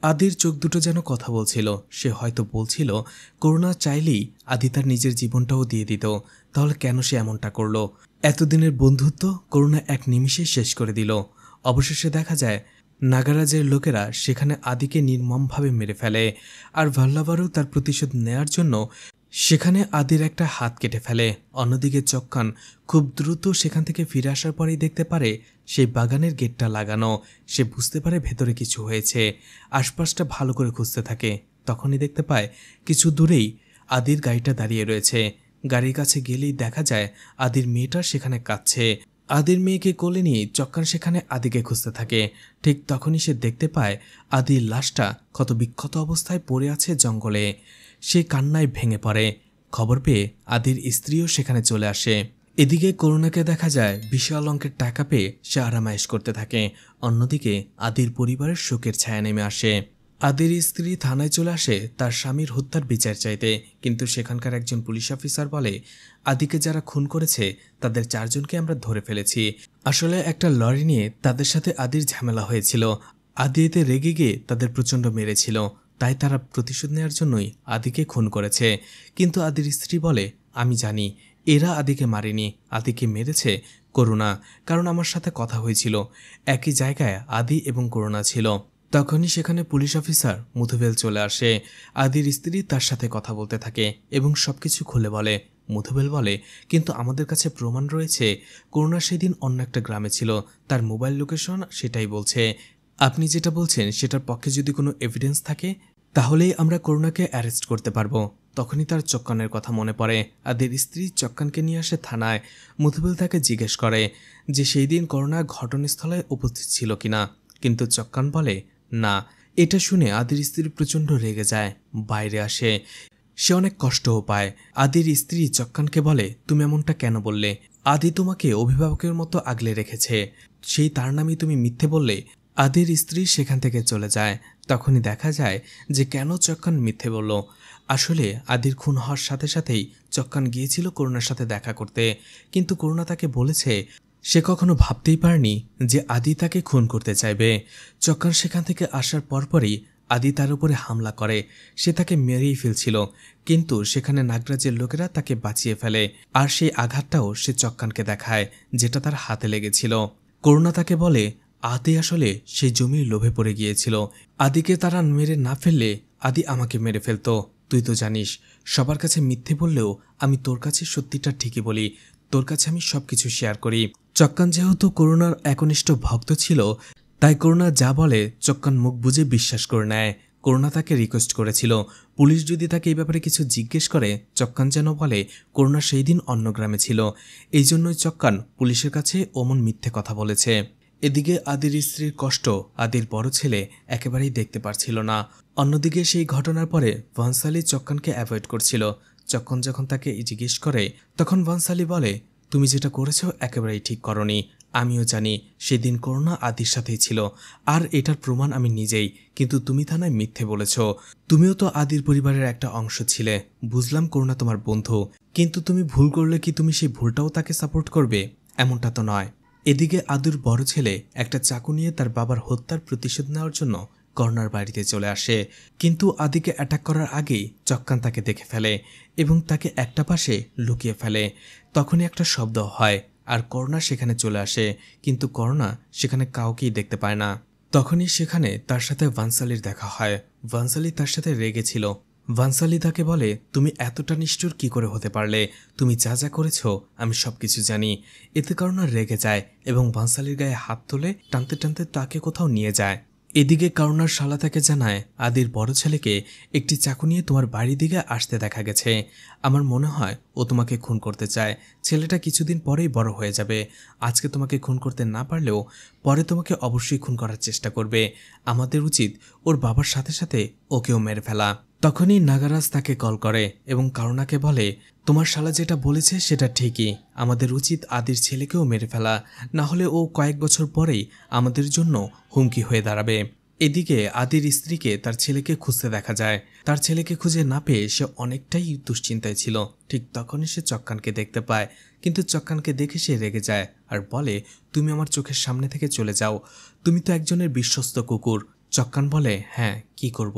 Speaker 1: আদির চোখ দুটো যেন কথা বলছিল। সে হয়তো বলছিল করুণা চাইলেই আদি তার নিজের জীবনটাও দিয়ে দিত, তাহলে কেন সে এমনটা করলো? এতদিনের বন্ধুত্ব করুণা এক নিমিষে শেষ করে দিল। অবশেষে দেখা যায় নাগারাজের লোকেরা সেখানে আদিকে নির্মমভাবে মেরে ফেলে, আর ভাল্লাভারও তার প্রতিশোধ নেয়ার জন্য সেখানে আদির একটা হাত কেটে ফেলে। অন্যদিকে চক্কান খুব দ্রুত সেখান থেকে ফিরে আসার পরেই দেখতে পারে সেই বাগানের গেটটা লাগানো। সে বুঝতে পারে ভেতরে কিছু হয়েছে। আশপাশটা ভালো করে খুঁজতে থাকে। তখনই দেখতে পায় কিছু দূরেই আদির গাড়িটা দাঁড়িয়ে রয়েছে। গাড়ির কাছে গেলেই দেখা যায় আদির মেয়েটা সেখানে কাঁদছে। আদির মেয়েকে কোলে নিয়ে চক্কান সেখানে আদিকে খুঁজতে থাকে। ঠিক তখনই সে দেখতে পায় আদির লাশটা ক্ষত বিক্ষত অবস্থায় পড়ে আছে জঙ্গলে। সে কান্নায় ভেঙে পড়ে। খবর পেয়ে আদির স্ত্রীও সেখানে চলে আসে। এদিকে করুণাকে দেখা যায় বিশাল অঙ্কের টাকা পেয়ে সে আরামায়েশ করতে থাকে। অন্যদিকে আদির পরিবারের শোকের ছায়া নেমে আসে। আদির স্ত্রী থানায় চলে আসে তার স্বামীর হত্যার বিচার চাইতে, কিন্তু সেখানকার একজন পুলিশ অফিসার বলে আদিকে যারা খুন করেছে তাদের 4 জনকে আমরা ধরে ফেলেছি। আসলে একটা লরি নিয়ে তাদের সাথে আদির ঝামেলা হয়েছিল। আদি এতে রেগে গিয়ে তাদের প্রচণ্ড মেরেছিল, তাই তারা প্রতিশোধ নেওয়ার জন্যই আদিকে খুন করেছে। কিন্তু আদির স্ত্রী বলে আমি জানি এরা আদিকে মারেনি, আদিকে মেরেছে করুণা, কারণ আমার সাথে কথা হয়েছিল। একই জায়গায় আদি এবং করুণা ছিল। তখনই সেখানে পুলিশ অফিসার মুথুবেল চলে আসে। আদির স্ত্রী তার সাথে কথা বলতে থাকে এবং সবকিছু খুলে বলে। মুথুবেল বলে কিন্তু আমাদের কাছে প্রমাণ রয়েছে করুণা সেদিন অন্য একটা গ্রামে ছিল, তার মোবাইল লোকেশন সেটাই বলছে। আপনি যেটা বলছেন সেটার পক্ষে যদি কোনো এভিডেন্স থাকে তাহলেই আমরা করুণাকে অ্যারেস্ট করতে পারবো। তখনই তার চক্কানের কথা মনে পড়ে। আদির স্ত্রী চক্কানকে নিয়ে আসে থানায়। মুথুবেল তাকে জিজ্ঞেস করে যে সেই দিন করুণা ঘটনাস্থলে উপস্থিত ছিল কিনা, কিন্তু চক্কান বলে না। এটা শুনে আদির স্ত্রী প্রচণ্ড রেগে যায়, বাইরে আসে। সে অনেক কষ্টও পায়। আদির স্ত্রী চক্কানকে বলে তুমি এমনটা কেন বললে? আদি তোমাকে অভিভাবকের মতো আগলে রেখেছে, সেই তার নামই তুমি মিথ্যে বললে। আদির স্ত্রী সেখান থেকে চলে যায়। তখনই দেখা যায় যে কেন চক্কান মিথ্যে বলল। আসলে আদির খুন হওয়ার সাথে সাথেই চক্কান গিয়েছিল করুণার সাথে দেখা করতে, কিন্তু করুণা তাকে বলেছে সে কখনো ভাবতেই পারেনি যে আদি তাকে খুন করতে চাইবে। চক্কান সেখান থেকে আসার পরপরই আদি তার উপরে হামলা করে। সে তাকে মেরেই ফেলছিল, কিন্তু সেখানে নাগরাজের লোকেরা তাকে বাঁচিয়ে ফেলে। আর সেই আঘাতটাও সে চক্কানকে দেখায়, যেটা তার হাতে লেগেছিল। করুণা তাকে বলে আদি আসলে সেই জমির লোভে পড়ে গিয়েছিল। আদিকে তারা মেরে না ফেললে আদি আমাকে মেরে ফেলতো। তুই তো জানিস সবার কাছে মিথ্যে বললেও আমি তোর কাছে সত্যিটা ঠিকই বলি, তোর কাছে আমি সবকিছু শেয়ার করি। চক্কান যেহেতু করুণার একনিষ্ঠ ভক্ত ছিল, তাই করুণা যা বলে চক্কান মুখ বুজে বিশ্বাস করে নেয়। করুণা তাকে রিকোয়েস্ট করেছিল পুলিশ যদি তাকে এই ব্যাপারে কিছু জিজ্ঞেস করে চক্কান যেন বলে করুণা সেই দিন অন্য গ্রামে ছিল। এই জন্যই চক্কান পুলিশের কাছে অমন মিথ্যে কথা বলেছে। এদিকে আদির স্ত্রীর কষ্ট আদির বড় ছেলে একেবারেই দেখতে পারছিল না। অন্যদিকে সেই ঘটনার পরে ভানসালি চক্কানকে অ্যাভয়েড করছিল। চক্কান যখন তাকে জিজ্ঞেস করে তখন ভানসালি বলে তুমি যেটা করেছো একেবারেই ঠিক করনি। আমিও জানি সেদিন করুণা আদির সাথেই ছিল, আর এটার প্রমাণ আমি নিজেই। কিন্তু তুমি থানায় মিথ্যে বলেছ। তুমিও তো আদির পরিবারের একটা অংশ ছিলে। বুঝলাম করুণা তোমার বন্ধু, কিন্তু তুমি ভুল করলে কি তুমি সেই ভুলটাও তাকে সাপোর্ট করবে? এমনটা তো নয়। এদিকে আদুর বড় ছেলে একটা চাকু নিয়ে তার বাবার হত্যার প্রতিশোধ নেওয়ার জন্য করুণার বাড়িতে চলে আসে, কিন্তু আদিকে অ্যাটাক করার আগেই চক্কান তাকে দেখে ফেলে এবং তাকে একটা পাশে লুকিয়ে ফেলে। তখনই একটা শব্দ হয় আর করুণা সেখানে চলে আসে, কিন্তু করুণা সেখানে কাউকেই দেখতে পায় না। তখনই সেখানে তার সাথে ভানসালির দেখা হয়। ভানসালি তার সাথে রেগেছিল। ভানসালি তাকে বলে তুমি এতটা নিষ্ঠুর কি করে হতে পারলে? তুমি যা যা করেছ আমি সবকিছু জানি। এতে করুণা রেগে যায় এবং ভানসালির গায়ে হাত তুলে টানতে টানতে তাকে কোথাও নিয়ে যায়। এদিকে করুণার শালা তাকে জানায় আদির বড় ছেলেকে একটি চাকু নিয়ে তোমার বাড়ির দিকে আসতে দেখা গেছে। আমার মনে হয় ও তোমাকে খুন করতে চায়। ছেলেটা কিছুদিন পরেই বড় হয়ে যাবে। আজকে তোমাকে খুন করতে না পারলেও পরে তোমাকে অবশ্যই খুন করার চেষ্টা করবে। আমাদের উচিত ওর বাবার সাথে সাথে ওকেও মেরে ফেলা। তখনই নাগারাজ তাকে কল করে এবং করুণাকে বলে তোমার শালা যেটা বলেছে সেটা ঠিকই। আমাদের উচিত আদির ছেলেকেও মেরে ফেলা, না হলে ও কয়েক বছর পরেই আমাদের জন্য হুমকি হয়ে দাঁড়াবে। এদিকে আদির স্ত্রীকে তার ছেলেকে খুঁজতে দেখা যায়। তার ছেলেকে খুঁজে না পেয়ে সে অনেকটাই দুশ্চিন্তায় ছিল। ঠিক তখনই সে চক্কানকে দেখতে পায়, কিন্তু চক্কানকে দেখে সে রেগে যায় আর বলে, তুমি আমার চোখের সামনে থেকে চলে যাও, তুমি তো একজনের বিশ্বস্ত কুকুর। চক্কান বলে, হ্যাঁ কি করব,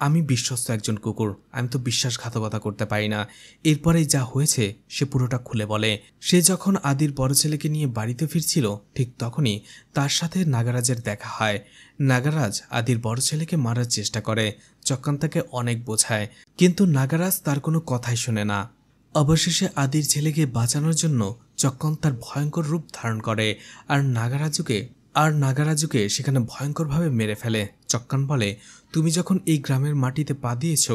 Speaker 1: আমি বিশ্বস্ত একজন কুকুর, আমি তো বিশ্বাসঘাতকতা করতে পারি না। এরপরেই যা হয়েছে সে পুরোটা খুলে বলে। সে যখন আদির বড় ছেলেকে নিয়ে বাড়িতে ফিরছিল ঠিক তখনই তার সাথে নাগারাজের দেখা হয়। নাগারাজ আদির বড় ছেলেকে মারার চেষ্টা করে। চক্কান তাকে অনেক বোঝায়, কিন্তু নাগারাজ তার কোনো কথাই শোনে না। অবশেষে আদির ছেলেকে বাঁচানোর জন্য চক্কান তার ভয়ঙ্কর রূপ ধারণ করে আর নাগারাজুকে সেখানে ভয়ঙ্করভাবে মেরে ফেলে। চক্কান বলে, তুমি যখন এই গ্রামের মাটিতে পা দিয়েছ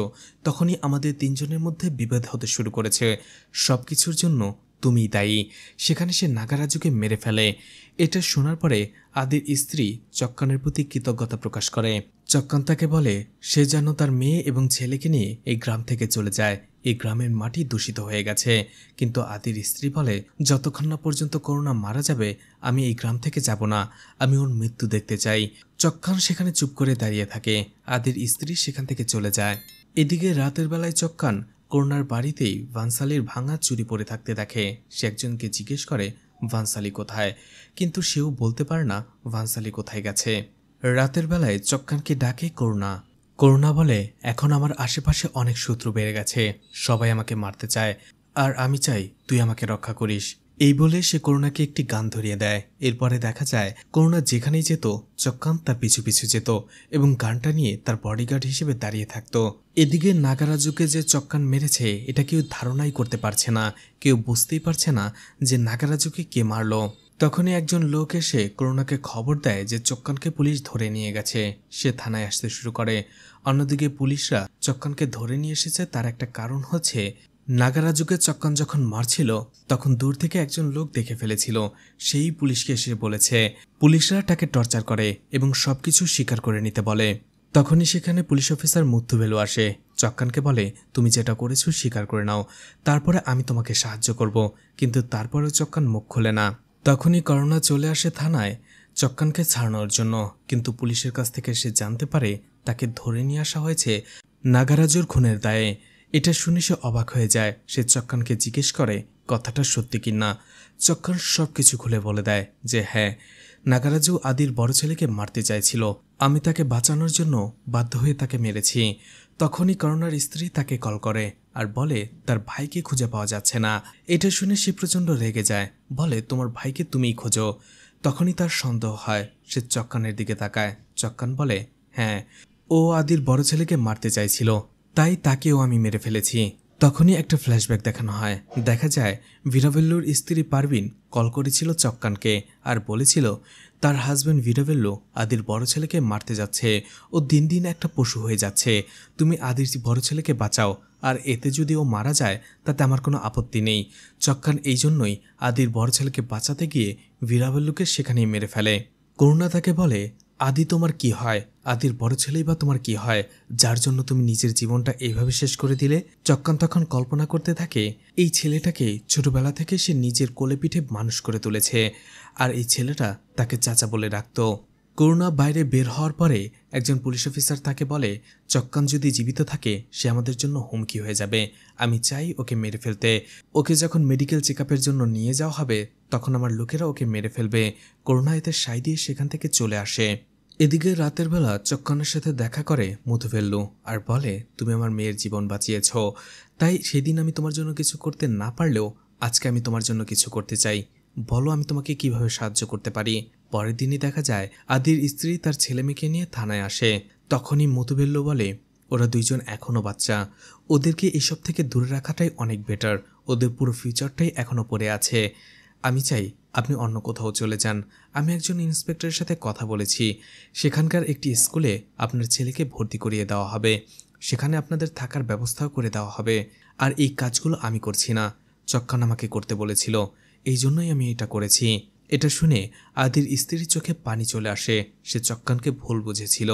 Speaker 1: তখনই আমাদের তিনজনের মধ্যে বিভেদ হতে শুরু করেছে, সবকিছুর জন্য তুমিই দায়ী। সেখানে সে নাগারাজুকে মেরে ফেলে। এটা শোনার পরে আদির স্ত্রী চক্কানের প্রতি কৃতজ্ঞতা প্রকাশ করে। চক্কান তাকে বলে সে যেন তার মেয়ে এবং ছেলেকে নিয়ে এই গ্রাম থেকে চলে যায়, এই গ্রামের মাটি দূষিত হয়ে গেছে। কিন্তু আদির স্ত্রী বলে, যতক্ষণ না পর্যন্ত করুণা মারা যাবে আমি এই গ্রাম থেকে যাব না, আমি ওর মৃত্যু দেখতে চাই। চক্কান সেখানে চুপ করে দাঁড়িয়ে থাকে। আদির স্ত্রী সেখান থেকে চলে যায়। এদিকে রাতের বেলায় চক্কান করুণার বাড়িতেই ভানসালির ভাঙা চুরি পড়ে থাকতে দেখে। সে একজনকে জিজ্ঞেস করে ভানসালি কোথায়, কিন্তু সেও বলতে পারে না ভানসালি কোথায় গেছে। রাতের বেলায় চক্কানকে ডাকে করুণা। করুণা বলে, এখন আমার আশেপাশে অনেক শত্রু বেড়ে গেছে, সবাই আমাকে মারতে চায়, আর আমি চাই তুই আমাকে রক্ষা করিস। এই বলে সে করুণাকে একটি গান ধরিয়ে দেয়। এরপরে দেখা যায় করুণা যেখানেই যেত চক্কান তার পিছু পিছু যেত এবং গানটা নিয়ে তার বডিগার্ড হিসেবে দাঁড়িয়ে থাকতো। এদিকে নাগারাজুকে যে চক্কান মেরেছে এটা কেউ ধারণাই করতে পারছে না, কেউ বুঝতেই পারছে না যে নাগারাজুকে কে মারল। তখনই একজন লোক এসে করুণাকে খবর দেয় যে চক্কানকে পুলিশ ধরে নিয়ে গেছে। সে থানায় আসতে শুরু করে। অন্যদিকে পুলিশরা চক্কানকে ধরে নিয়ে এসেছে, তার একটা কারণ হচ্ছে নাগারাজুকে চক্কান যখন মারছিল তখন দূর থেকে একজন লোক দেখে ফেলেছিল, সেই পুলিশকে এসে বলেছে। পুলিশরা তাকে টর্চার করে এবং সবকিছু স্বীকার করে নিতে বলে। তখনই সেখানে পুলিশ অফিসার মুথুভেলু আসে। চক্কানকে বলে, তুমি যেটা করেছো স্বীকার করে নাও, তারপরে আমি তোমাকে সাহায্য করব। কিন্তু তারপরেও চক্কান মুখ খোলে না। তখনই করুণা চলে আসে থানায় চক্কানকে ছাড়ানোর জন্য, কিন্তু পুলিশের কাছ থেকে সে জানতে পারে তাকে ধরে নিয়ে আসা হয়েছে নাগারাজুর খুনের দায়ে। এটা শুনে সে অবাক হয়ে যায়। সে চক্কানকে জিজ্ঞেস করে কথাটা সত্যি কিনা। চক্কান সবকিছু খুলে বলে দেয় যে হ্যাঁ, নাগারাজু আদির বড় ছেলেকে মারতে চাইছিল, আমি তাকে বাঁচানোর জন্য বাধ্য হয়ে তাকে মেরেছি। তখনই করুণার স্ত্রী তাকে কল করে আর বলে তার ভাইকে খুঁজে পাওয়া যাচ্ছে না। এটা শুনে সে প্রচণ্ড রেগে যায়, বলে তোমার ভাইকে তুমিই খোঁজো। তখনই তার সন্দেহ হয়। সে চক্কানের দিকে তাকায়। চক্কান বলে, হ্যাঁ, ও আদির বড় ছেলেকে মারতে চাইছিল, তাই তাকেও আমি মেরে ফেলেছি। তখনই একটা ফ্ল্যাশব্যাক দেখানো হয়। দেখা যায় ভিরাভেল্লুর স্ত্রী পারভিন কল করেছিল চক্কানকে আর বলেছিল তার হাজব্যান্ড ভিরাভেল্লু আদির বড় ছেলেকে মারতে যাচ্ছে, ও দিন দিন একটা পশু হয়ে যাচ্ছে, তুমি আদির বড় ছেলেকে বাঁচাও, আর এতে যদি ও মারা যায় তাতে আমার কোনো আপত্তি নেই। চক্কান এই জন্যই আদির বড় ছেলেকে বাঁচাতে গিয়ে ভিরাভেল্লুকে সেখানেই মেরে ফেলে। করুণা তাকে বলে, আদি তোমার কি হয়, আদির বড় ছেলেই বা তোমার কি হয়, যার জন্য তুমি নিজের জীবনটা এইভাবে শেষ করে দিলে। চক্কান তখন কল্পনা করতে থাকে এই ছেলেটাকে ছোটবেলা থেকে সে নিজের কোলে পিঠে মানুষ করে তুলেছে, আর এই ছেলেটা তাকে চাচা বলে রাখত। করুণা বাইরে বের হওয়ার পরে একজন পুলিশ অফিসার তাকে বলে, চক্কান যদি জীবিত থাকে সে আমাদের জন্য হুমকি হয়ে যাবে, আমি চাই ওকে মেরে ফেলতে। ওকে যখন মেডিকেল চেকআপের জন্য নিয়ে যাওয়া হবে তখন আমার লোকেরা ওকে মেরে ফেলবে। করুণা এতে সাই দিয়ে সেখান থেকে চলে আসে। এদিকে রাতের বেলা চক্কানের সাথে দেখা করে মুথুভেল্লু আর বলে, তুমি আমার মেয়ের জীবন বাঁচিয়েছ, তাই সেদিন আমি তোমার জন্য কিছু করতে না পারলেও আজকে আমি তোমার জন্য কিছু করতে চাই, বলো আমি তোমাকে কিভাবে সাহায্য করতে পারি। পরের দিনই দেখা যায় আদির স্ত্রী তার ছেলে মেয়েকে নিয়ে থানায় আসে। তখনই মুথুভেল্লু বলে, ওরা দুইজন এখনো বাচ্চা, ওদেরকে এসব থেকে দূরে রাখাটাই অনেক বেটার, ওদের পুরো ফিউচারটাই এখনো পড়ে আছে। আমি চাই আপনি অন্য কোথাও চলে যান। আমি একজন ইন্সপেক্টরের সাথে কথা বলেছি, সেখানকার একটি স্কুলে আপনার ছেলেকে ভর্তি করিয়ে দেওয়া হবে, সেখানে আপনাদের থাকার ব্যবস্থাও করে দেওয়া হবে। আর এই কাজগুলো আমি করছি না, চক্কান আমাকে করতে বলেছিল, এই জন্যই আমি এটা করেছি। এটা শুনে আদির স্ত্রীর চোখে পানি চলে আসে। সে চক্কানকে ভুল বুঝেছিল।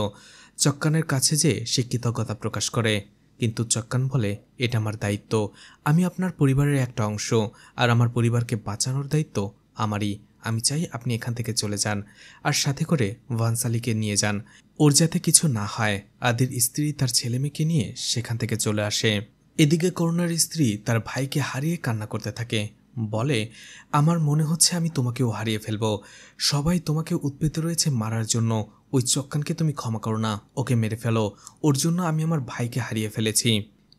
Speaker 1: চক্কানের কাছে যে সে কৃতজ্ঞতা প্রকাশ করে, কিন্তু চক্কান বলে, এটা আমার দায়িত্ব, আমি আপনার পরিবারের একটা অংশ, আর আমার পরিবারকে বাঁচানোর দায়িত্ব আমারই, আমি চাই আপনি এখান থেকে চলে যান, আর সাথে করে ভানসালিকে নিয়ে যান। ওর যাতে কিছু না হয়। আদির স্ত্রী তার ছেলেমেয়েকে নিয়ে সেখান থেকে চলে আসে। এদিকে করুণার স্ত্রী তার ভাইকে হারিয়ে কান্না করতে থাকে। বলে, আমার মনে হচ্ছে আমি তোমাকেও হারিয়ে ফেলবো। সবাই তোমাকে উৎপেতে রয়েছে মারার জন্য। ওই চক্কানকে তুমি ক্ষমা করো না, ওকে মেরে ফেলো। ওর জন্য আমি আমার ভাইকে হারিয়ে ফেলেছি।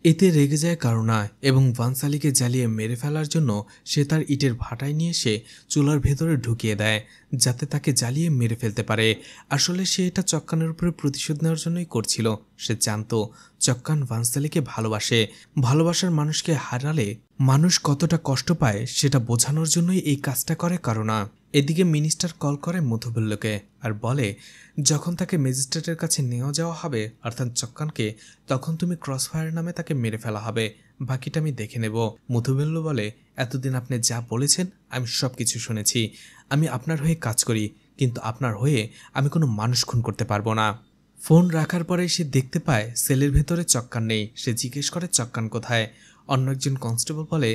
Speaker 1: এতে রেগে যায় করুণা এবং ভানসালিকে জ্বালিয়ে মেরে ফেলার জন্য সে তার ইটের ভাটায় নিয়ে এসে চুলার ভেতরে ঢুকিয়ে দেয়, যাতে তাকে জ্বালিয়ে মেরে ফেলতে পারে। আসলে সে এটা চক্কানের উপরে প্রতিশোধ নেওয়ার জন্যই করছিল। সে জানতো চক্কান ভানসালিকে ভালোবাসে। ভালোবাসার মানুষকে হারালে মানুষ কতটা কষ্ট পায় সেটা বোঝানোর জন্যই এই কাজটা করে করুণা। এদিকে মিনিস্টার কল করে মধুবেল্লুকে আর বলে, যখন তাকে ম্যাজিস্ট্রেটের কাছে নেওয়া যাওয়া হবে অর্থাৎ চক্কানকে, তখন তুমি ক্রসফায়ার নামে তাকে মেরে ফেলা হবে। বাকিটা আমি দেখে নেব। মধুবেল্লু বলে, এতদিন আপনি যা বলেছেন আমি সব কিছু শুনেছি। আমি আপনার হয়ে কাজ করি, কিন্তু আপনার হয়ে আমি কোনো মানুষ খুন করতে পারবো না। ফোন রাখার পরে সে দেখতে পায় সেলের ভেতরে চক্কান নেই। সে জিজ্ঞেস করে চক্কান কোথায়। অন্য একজন কনস্টেবল বলে,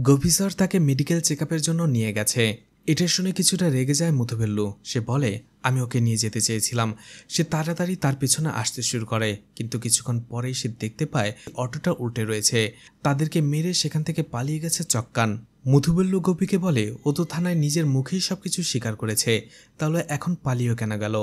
Speaker 1: গভীর তাকে মেডিকেল চেক আপের জন্য নিয়ে গেছে। এটা শুনে কিছুটা রেগে যায় মধুবেল্লু। সে বলে, আমি ওকে নিয়ে যেতে চেয়েছিলাম। সে তাড়াতাড়ি তার পেছনে আসতে শুরু করে, কিন্তু কিছুক্ষণ পরেই সে দেখতে পায় অটোটা উল্টে রয়েছে। তাদেরকে মেরে সেখান থেকে পালিয়ে গেছে চক্কান। মধুবেল্লু গোপীকে বলে, ও তো থানায় নিজের মুখেই সবকিছু স্বীকার করেছে, তাহলে এখন পালিয়েও কেন গেল।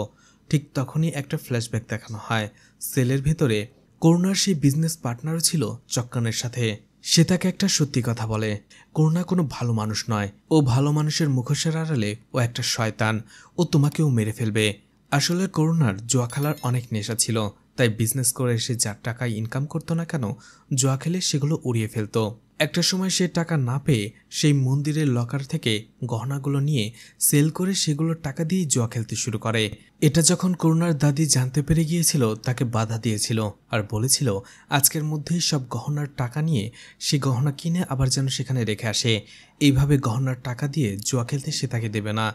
Speaker 1: ঠিক তখনই একটা ফ্ল্যাশব্যাক দেখানো হয়। সেলের ভেতরে করুণার সেই বিজনেস পার্টনারও ছিল চক্কানের সাথে। সে তাকে একটা সত্যি কথা বলে, করুণা কোনো ভালো মানুষ নয়। ও ভালো মানুষের মুখোশের আড়ালে ও একটা শয়তান। ও তোমাকেও মেরে ফেলবে। আসলে করুণার জুয়া খেলার অনেক নেশা ছিল, তাই বিজনেস করে সে যার টাকা ইনকাম করতো না কেন, জুয়া খেলে সেগুলো উড়িয়ে ফেলতো। একটা সময় সে টাকা না পেয়ে সেই মন্দিরের লকার থেকে গহনাগুলো নিয়ে সেল করে সেগুলোর টাকা দিয়ে জুয়া খেলতে শুরু করে। এটা যখন করুণার দাদি জানতে পেরে গিয়েছিল, তাকে বাধা দিয়েছিল আর বলেছিল আজকের মধ্যেই সব গহনার টাকা নিয়ে সে গহনা কিনে আবার যেন সেখানে রেখে আসে। এইভাবে গহনার টাকা দিয়ে জুয়া খেলতে সে তাকে দেবে না,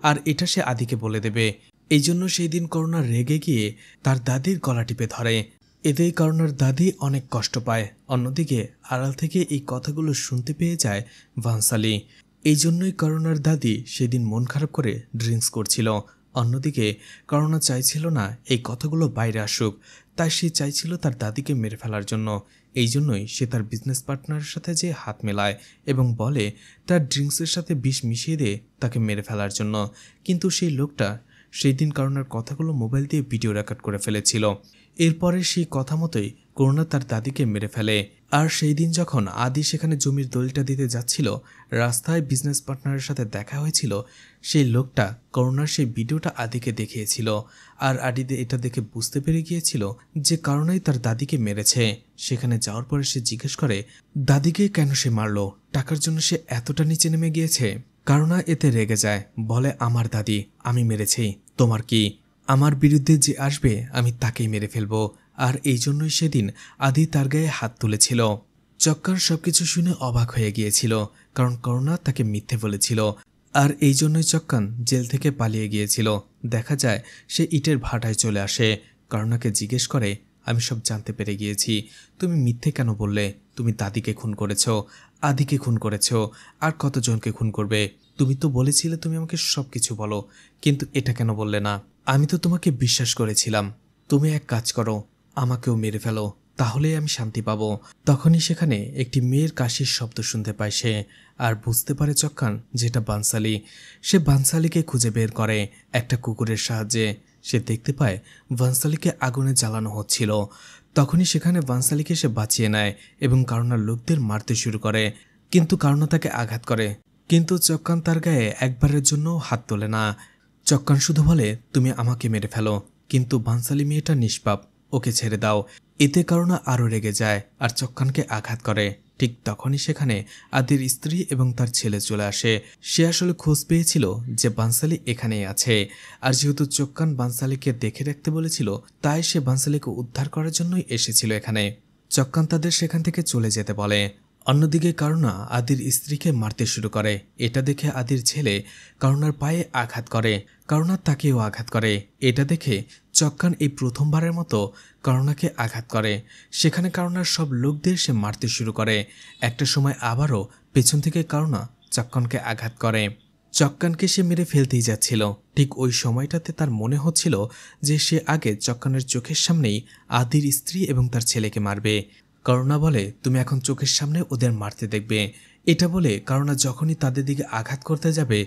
Speaker 1: আর এটা সে আদিকে বলে দেবে। এই জন্য সেই দিন করুণা রেগে গিয়ে তার দাদির গলা টিপে ধরে। এতেই করুণার দাদি অনেক কষ্ট পায়। অন্যদিকে আড়াল থেকে এই কথাগুলো শুনতে পেয়ে যায় ভানসালি। এই জন্যই করুণার দাদি সেদিন মন খারাপ করে ড্রিঙ্কস করছিল। অন্যদিকে করুণা চাইছিল না এই কথাগুলো বাইরে আসুক, তাই সে চাইছিল তার দাদিকে মেরে ফেলার জন্য। এই জন্যই সে তার বিজনেস পার্টনারের সাথে যে হাত মেলায় এবং বলে তার ড্রিঙ্কসের সাথে বিষ মিশিয়ে দিয়ে তাকে মেরে ফেলার জন্য। কিন্তু সেই লোকটা সেই দিন করুণার কথাগুলো মোবাইল দিয়ে ভিডিও রেকর্ড করে ফেলেছিল। এরপরে সেই কথা মতোই করুণা তার দাদিকে মেরে ফেলে। আর সেই দিন যখন আদি সেখানে জমির দলিলটা দিতে যাচ্ছিল, রাস্তায় বিজনেস পার্টনারের সাথে দেখা হয়েছিল। সেই লোকটা করুণার সেই ভিডিওটা আদিকে দেখিয়েছিল, আর আদি এটা দেখে বুঝতে পেরে গিয়েছিল যে করুণাই তার দাদিকে মেরেছে। সেখানে যাওয়ার পরে সে জিজ্ঞেস করে, দাদিকে কেন সে মারলো, টাকার জন্য সে এতটা নিচে নেমে গিয়েছে। করুণা এতে রেগে যায়, বলে, আমার দাদি আমি মেরেছি, তোমার কি? আমার বিরুদ্ধে যে আসবে আমি তাকেই মেরে ফেলবো। আর এই জন্যই সেদিন আদি তার গায়ে হাত তুলেছিল। চক্কার সবকিছু শুনে অবাক হয়ে গিয়েছিল, কারণ করুণা তাকে মিথ্যে বলেছিল। আর এই জন্যই চক্কান জেল থেকে পালিয়ে গিয়েছিল। দেখা যায় সে ইটের ভাটায় চলে আসে। করুণাকে জিজ্ঞেস করে, আমি সব জানতে পেরে গিয়েছি, তুমি মিথ্যে কেন বললে? তুমি দাদিকে খুন করেছ, আদিকে খুন করেছ, আর কতজনকে খুন করবে? তুমি তো বলেছিলে তুমি আমাকে সবকিছু বলো, কিন্তু এটা কেন বললে না? আমি তো তোমাকে বিশ্বাস করেছিলাম। তুমি এক কাজ করো, আমাকেও মেরে ফেলো, তাহলেই আমি শান্তি পাবো। তখনই সেখানে একটি মেয়ের কাশির শব্দ শুনতে পায় সে, আর বুঝতে পারে চক্কান যেটা বানসালি। সে বানসালিকে খুঁজে বের করে একটা কুকুরের সাহায্যে। সে দেখতে পায় বানসালিকে আগুনে জ্বালানো হচ্ছিল। তখনই সেখানে বানসালিকে সে বাঁচিয়ে নেয় এবং করুণার লোকদের মারতে শুরু করে, কিন্তু করুণা তাকে আঘাত করে। কিন্তু চক্কান তার গায়ে একবারের জন্য হাত তোলে না। চক্কান শুধু বলে, তুমি আমাকে মেরে ফেলো, কিন্তু বানসালি মেয়েটা নিষ্পাপ, ওকে ছেড়ে দাও। এতে করুণা আরও রেগে যায় আর চক্কানকে আঘাত করে। ঠিক তখনই সেখানে আদির স্ত্রী এবং তার ছেলে চলে আসে। সে আসলে খোঁজ পেয়েছিল যে বানসালি এখানেই আছে, আর যেহেতু চক্কান বানসালিকে দেখে রাখতে বলেছিল, তাই সে বানসালিকে উদ্ধার করার জন্যই এসেছিল এখানে। চক্কান তাদের সেখান থেকে চলে যেতে বলে। অন্যদিকে করুণা আদির স্ত্রীকে মারতে শুরু করে। এটা দেখে আদির ছেলে করুণার পায়ে আঘাত করে, করুণা তাকেও আঘাত করে। এটা দেখে চক্কান এই প্রথমবারের মতো করুণাকে আঘাত করে। সেখানে করুণার সব লোকদের সে মারতে শুরু করে। একটা সময় আবারও পেছন থেকে করুণা চক্কানকে আঘাত করে। চক্কানকে সে মেরে ফেলতেই যাচ্ছিল। ঠিক ওই সময়টাতে তার মনে হচ্ছিল যে সে আগে চক্কানের চোখের সামনেই আদির স্ত্রী এবং তার ছেলেকে মারবে। করুণা বলে, তুমি এখন চোখের সামনে ওদের মারতে দেখবে। এটা বলে করুণা যখনই তাদের দিকে আঘাত করতে যাবে,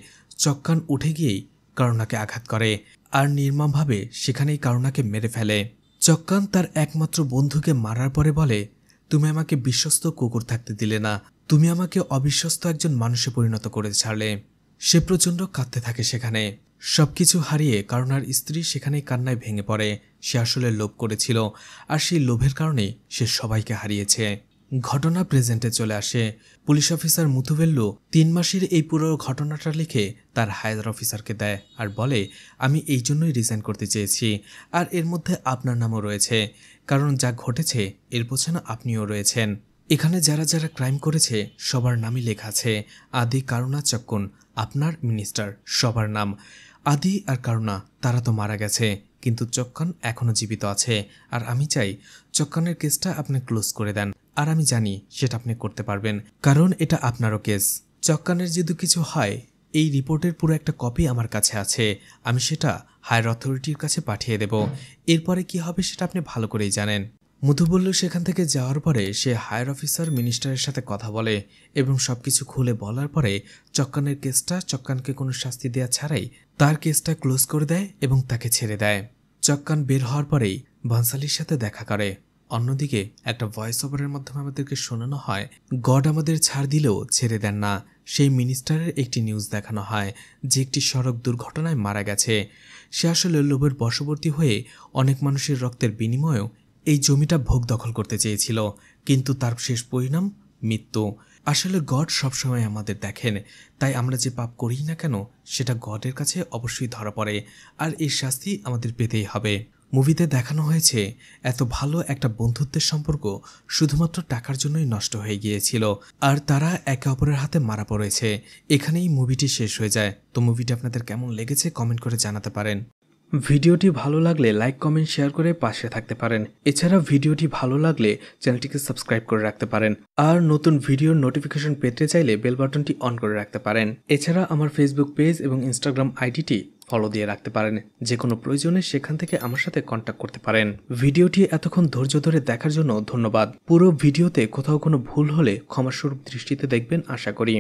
Speaker 1: চক্কান উঠে গিয়েই করুণাকে আঘাত করে আর নির্মমভাবে সেখানেই করুণাকে মেরে ফেলে। চক্কান তার একমাত্র বন্ধুকে মারার পরে বলে, তুমি আমাকে বিশ্বস্ত কুকুর থাকতে দিলে না, তুমি আমাকে অবিশ্বস্ত একজন মানুষে পরিণত করে ছাড়লে। সে প্রচণ্ড কাঁদতে থাকে সেখানে। সবকিছু হারিয়ে করুণার স্ত্রী সেখানেই কান্নায় ভেঙে পড়ে। সে আসলে লোভ করেছিল, আর সেই লোভের কারণে সে সবাইকে হারিয়েছে। ঘটনা প্রেজেন্টে চলে আসে। পুলিশ অফিসার মুথুভেল্লু 3 মাসের এই পুরো ঘটনাটা লিখে তার হায়ার অফিসারকে দেয় আর বলে, আমি এই জন্যই রিজাইন করতে চেয়েছি, আর এর মধ্যে আপনার নামও রয়েছে, কারণ যা ঘটেছে এর পেছনে আপনিও রয়েছেন। এখানে যারা যারা ক্রাইম করেছে সবার নামই লেখা আছে। আদি, করুণা, চক্কন, আপনার মিনিস্টার, সবার নাম। আদি আর করুণা তারা তো মারা গেছে, কিন্তু চক্কান এখনো জীবিত আছে, আর আমি চাই চক্কানের কেসটা আপনি ক্লোজ করে দেন। আর আমি জানি সেটা আপনি করতে পারবেন, কারণ এটা আপনারও কেস। চক্কানের যদি কিছু হয়, এই রিপোর্টের পুরো একটা কপি আমার কাছে আছে, আমি সেটা হায়ার অথরিটির কাছে পাঠিয়ে দেব। এরপরে কি হবে সেটা আপনি ভালো করেই জানেন। মধু বলল সেখান থেকে যাওয়ার পরে সে হায়ার অফিসার মিনিস্টারের সাথে কথা বলে এবং সবকিছু খুলে বলার পরে চক্কানের কেসটা, চক্কানকে কোনো শাস্তি দেওয়া ছাড়াই তার কেসটা ক্লোজ করে দেয় এবং তাকে ছেড়ে দেয়। চক্কান বের হওয়ার পরেই ভান্সালির সাথে দেখা করে। অন্যদিকে একটা ভয়েস ওভারের মাধ্যমে আমাদেরকে শোনানো হয়, গড আমাদের ছাড় দিলেও ছেড়ে দেন না। সেই মিনিস্টারের একটি নিউজ দেখানো হয় যে একটি সড়ক দুর্ঘটনায় মারা গেছে। সে আসলে লোভের বশবর্তী হয়ে অনেক মানুষের রক্তের বিনিময়েও এই জমিটা ভোগ দখল করতে চেয়েছিল, কিন্তু তার শেষ পরিণাম মৃত্যু। আসলে গড সবসময় আমাদের দেখেন, তাই আমরা যে পাপ করি না কেন সেটা গডের কাছে অবশ্যই ধরা পড়ে, আর এর শাস্তি আমাদের পেতেই হবে। মুভিতে দেখানো হয়েছে এত ভালো একটা বন্ধুত্বের সম্পর্ক শুধুমাত্র টাকার জন্যই নষ্ট হয়ে গিয়েছিল, আর তারা একে অপরের হাতে মারা পড়েছে। এখানেই মুভিটি শেষ হয়ে যায়। তো মুভিটি আপনাদের কেমন লেগেছে কমেন্ট করে জানাতে পারেন। ভিডিওটি ভালো লাগলে লাইক, কমেন্ট, শেয়ার করে পাশে থাকতে পারেন। এছাড়া ভিডিওটি ভালো লাগলে চ্যানেলটিকে সাবস্ক্রাইব করে রাখতে পারেন, আর নতুন ভিডিওর নোটিফিকেশন পেতে চাইলে বেল বাটনটি অন করে রাখতে পারেন। এছাড়া আমার ফেসবুক পেজ এবং ইনস্টাগ্রাম আইডিটি ফলো দিয়ে রাখতে পারেন। যে কোনো প্রয়োজনে সেখান থেকে আমার সাথে কন্ট্যাক্ট করতে পারেন। ভিডিওটি এতক্ষণ ধৈর্য ধরে দেখার জন্য ধন্যবাদ। পুরো ভিডিওতে কোথাও কোনো ভুল হলে ক্ষমাস্বরূপ দৃষ্টিতে দেখবেন আশা করি।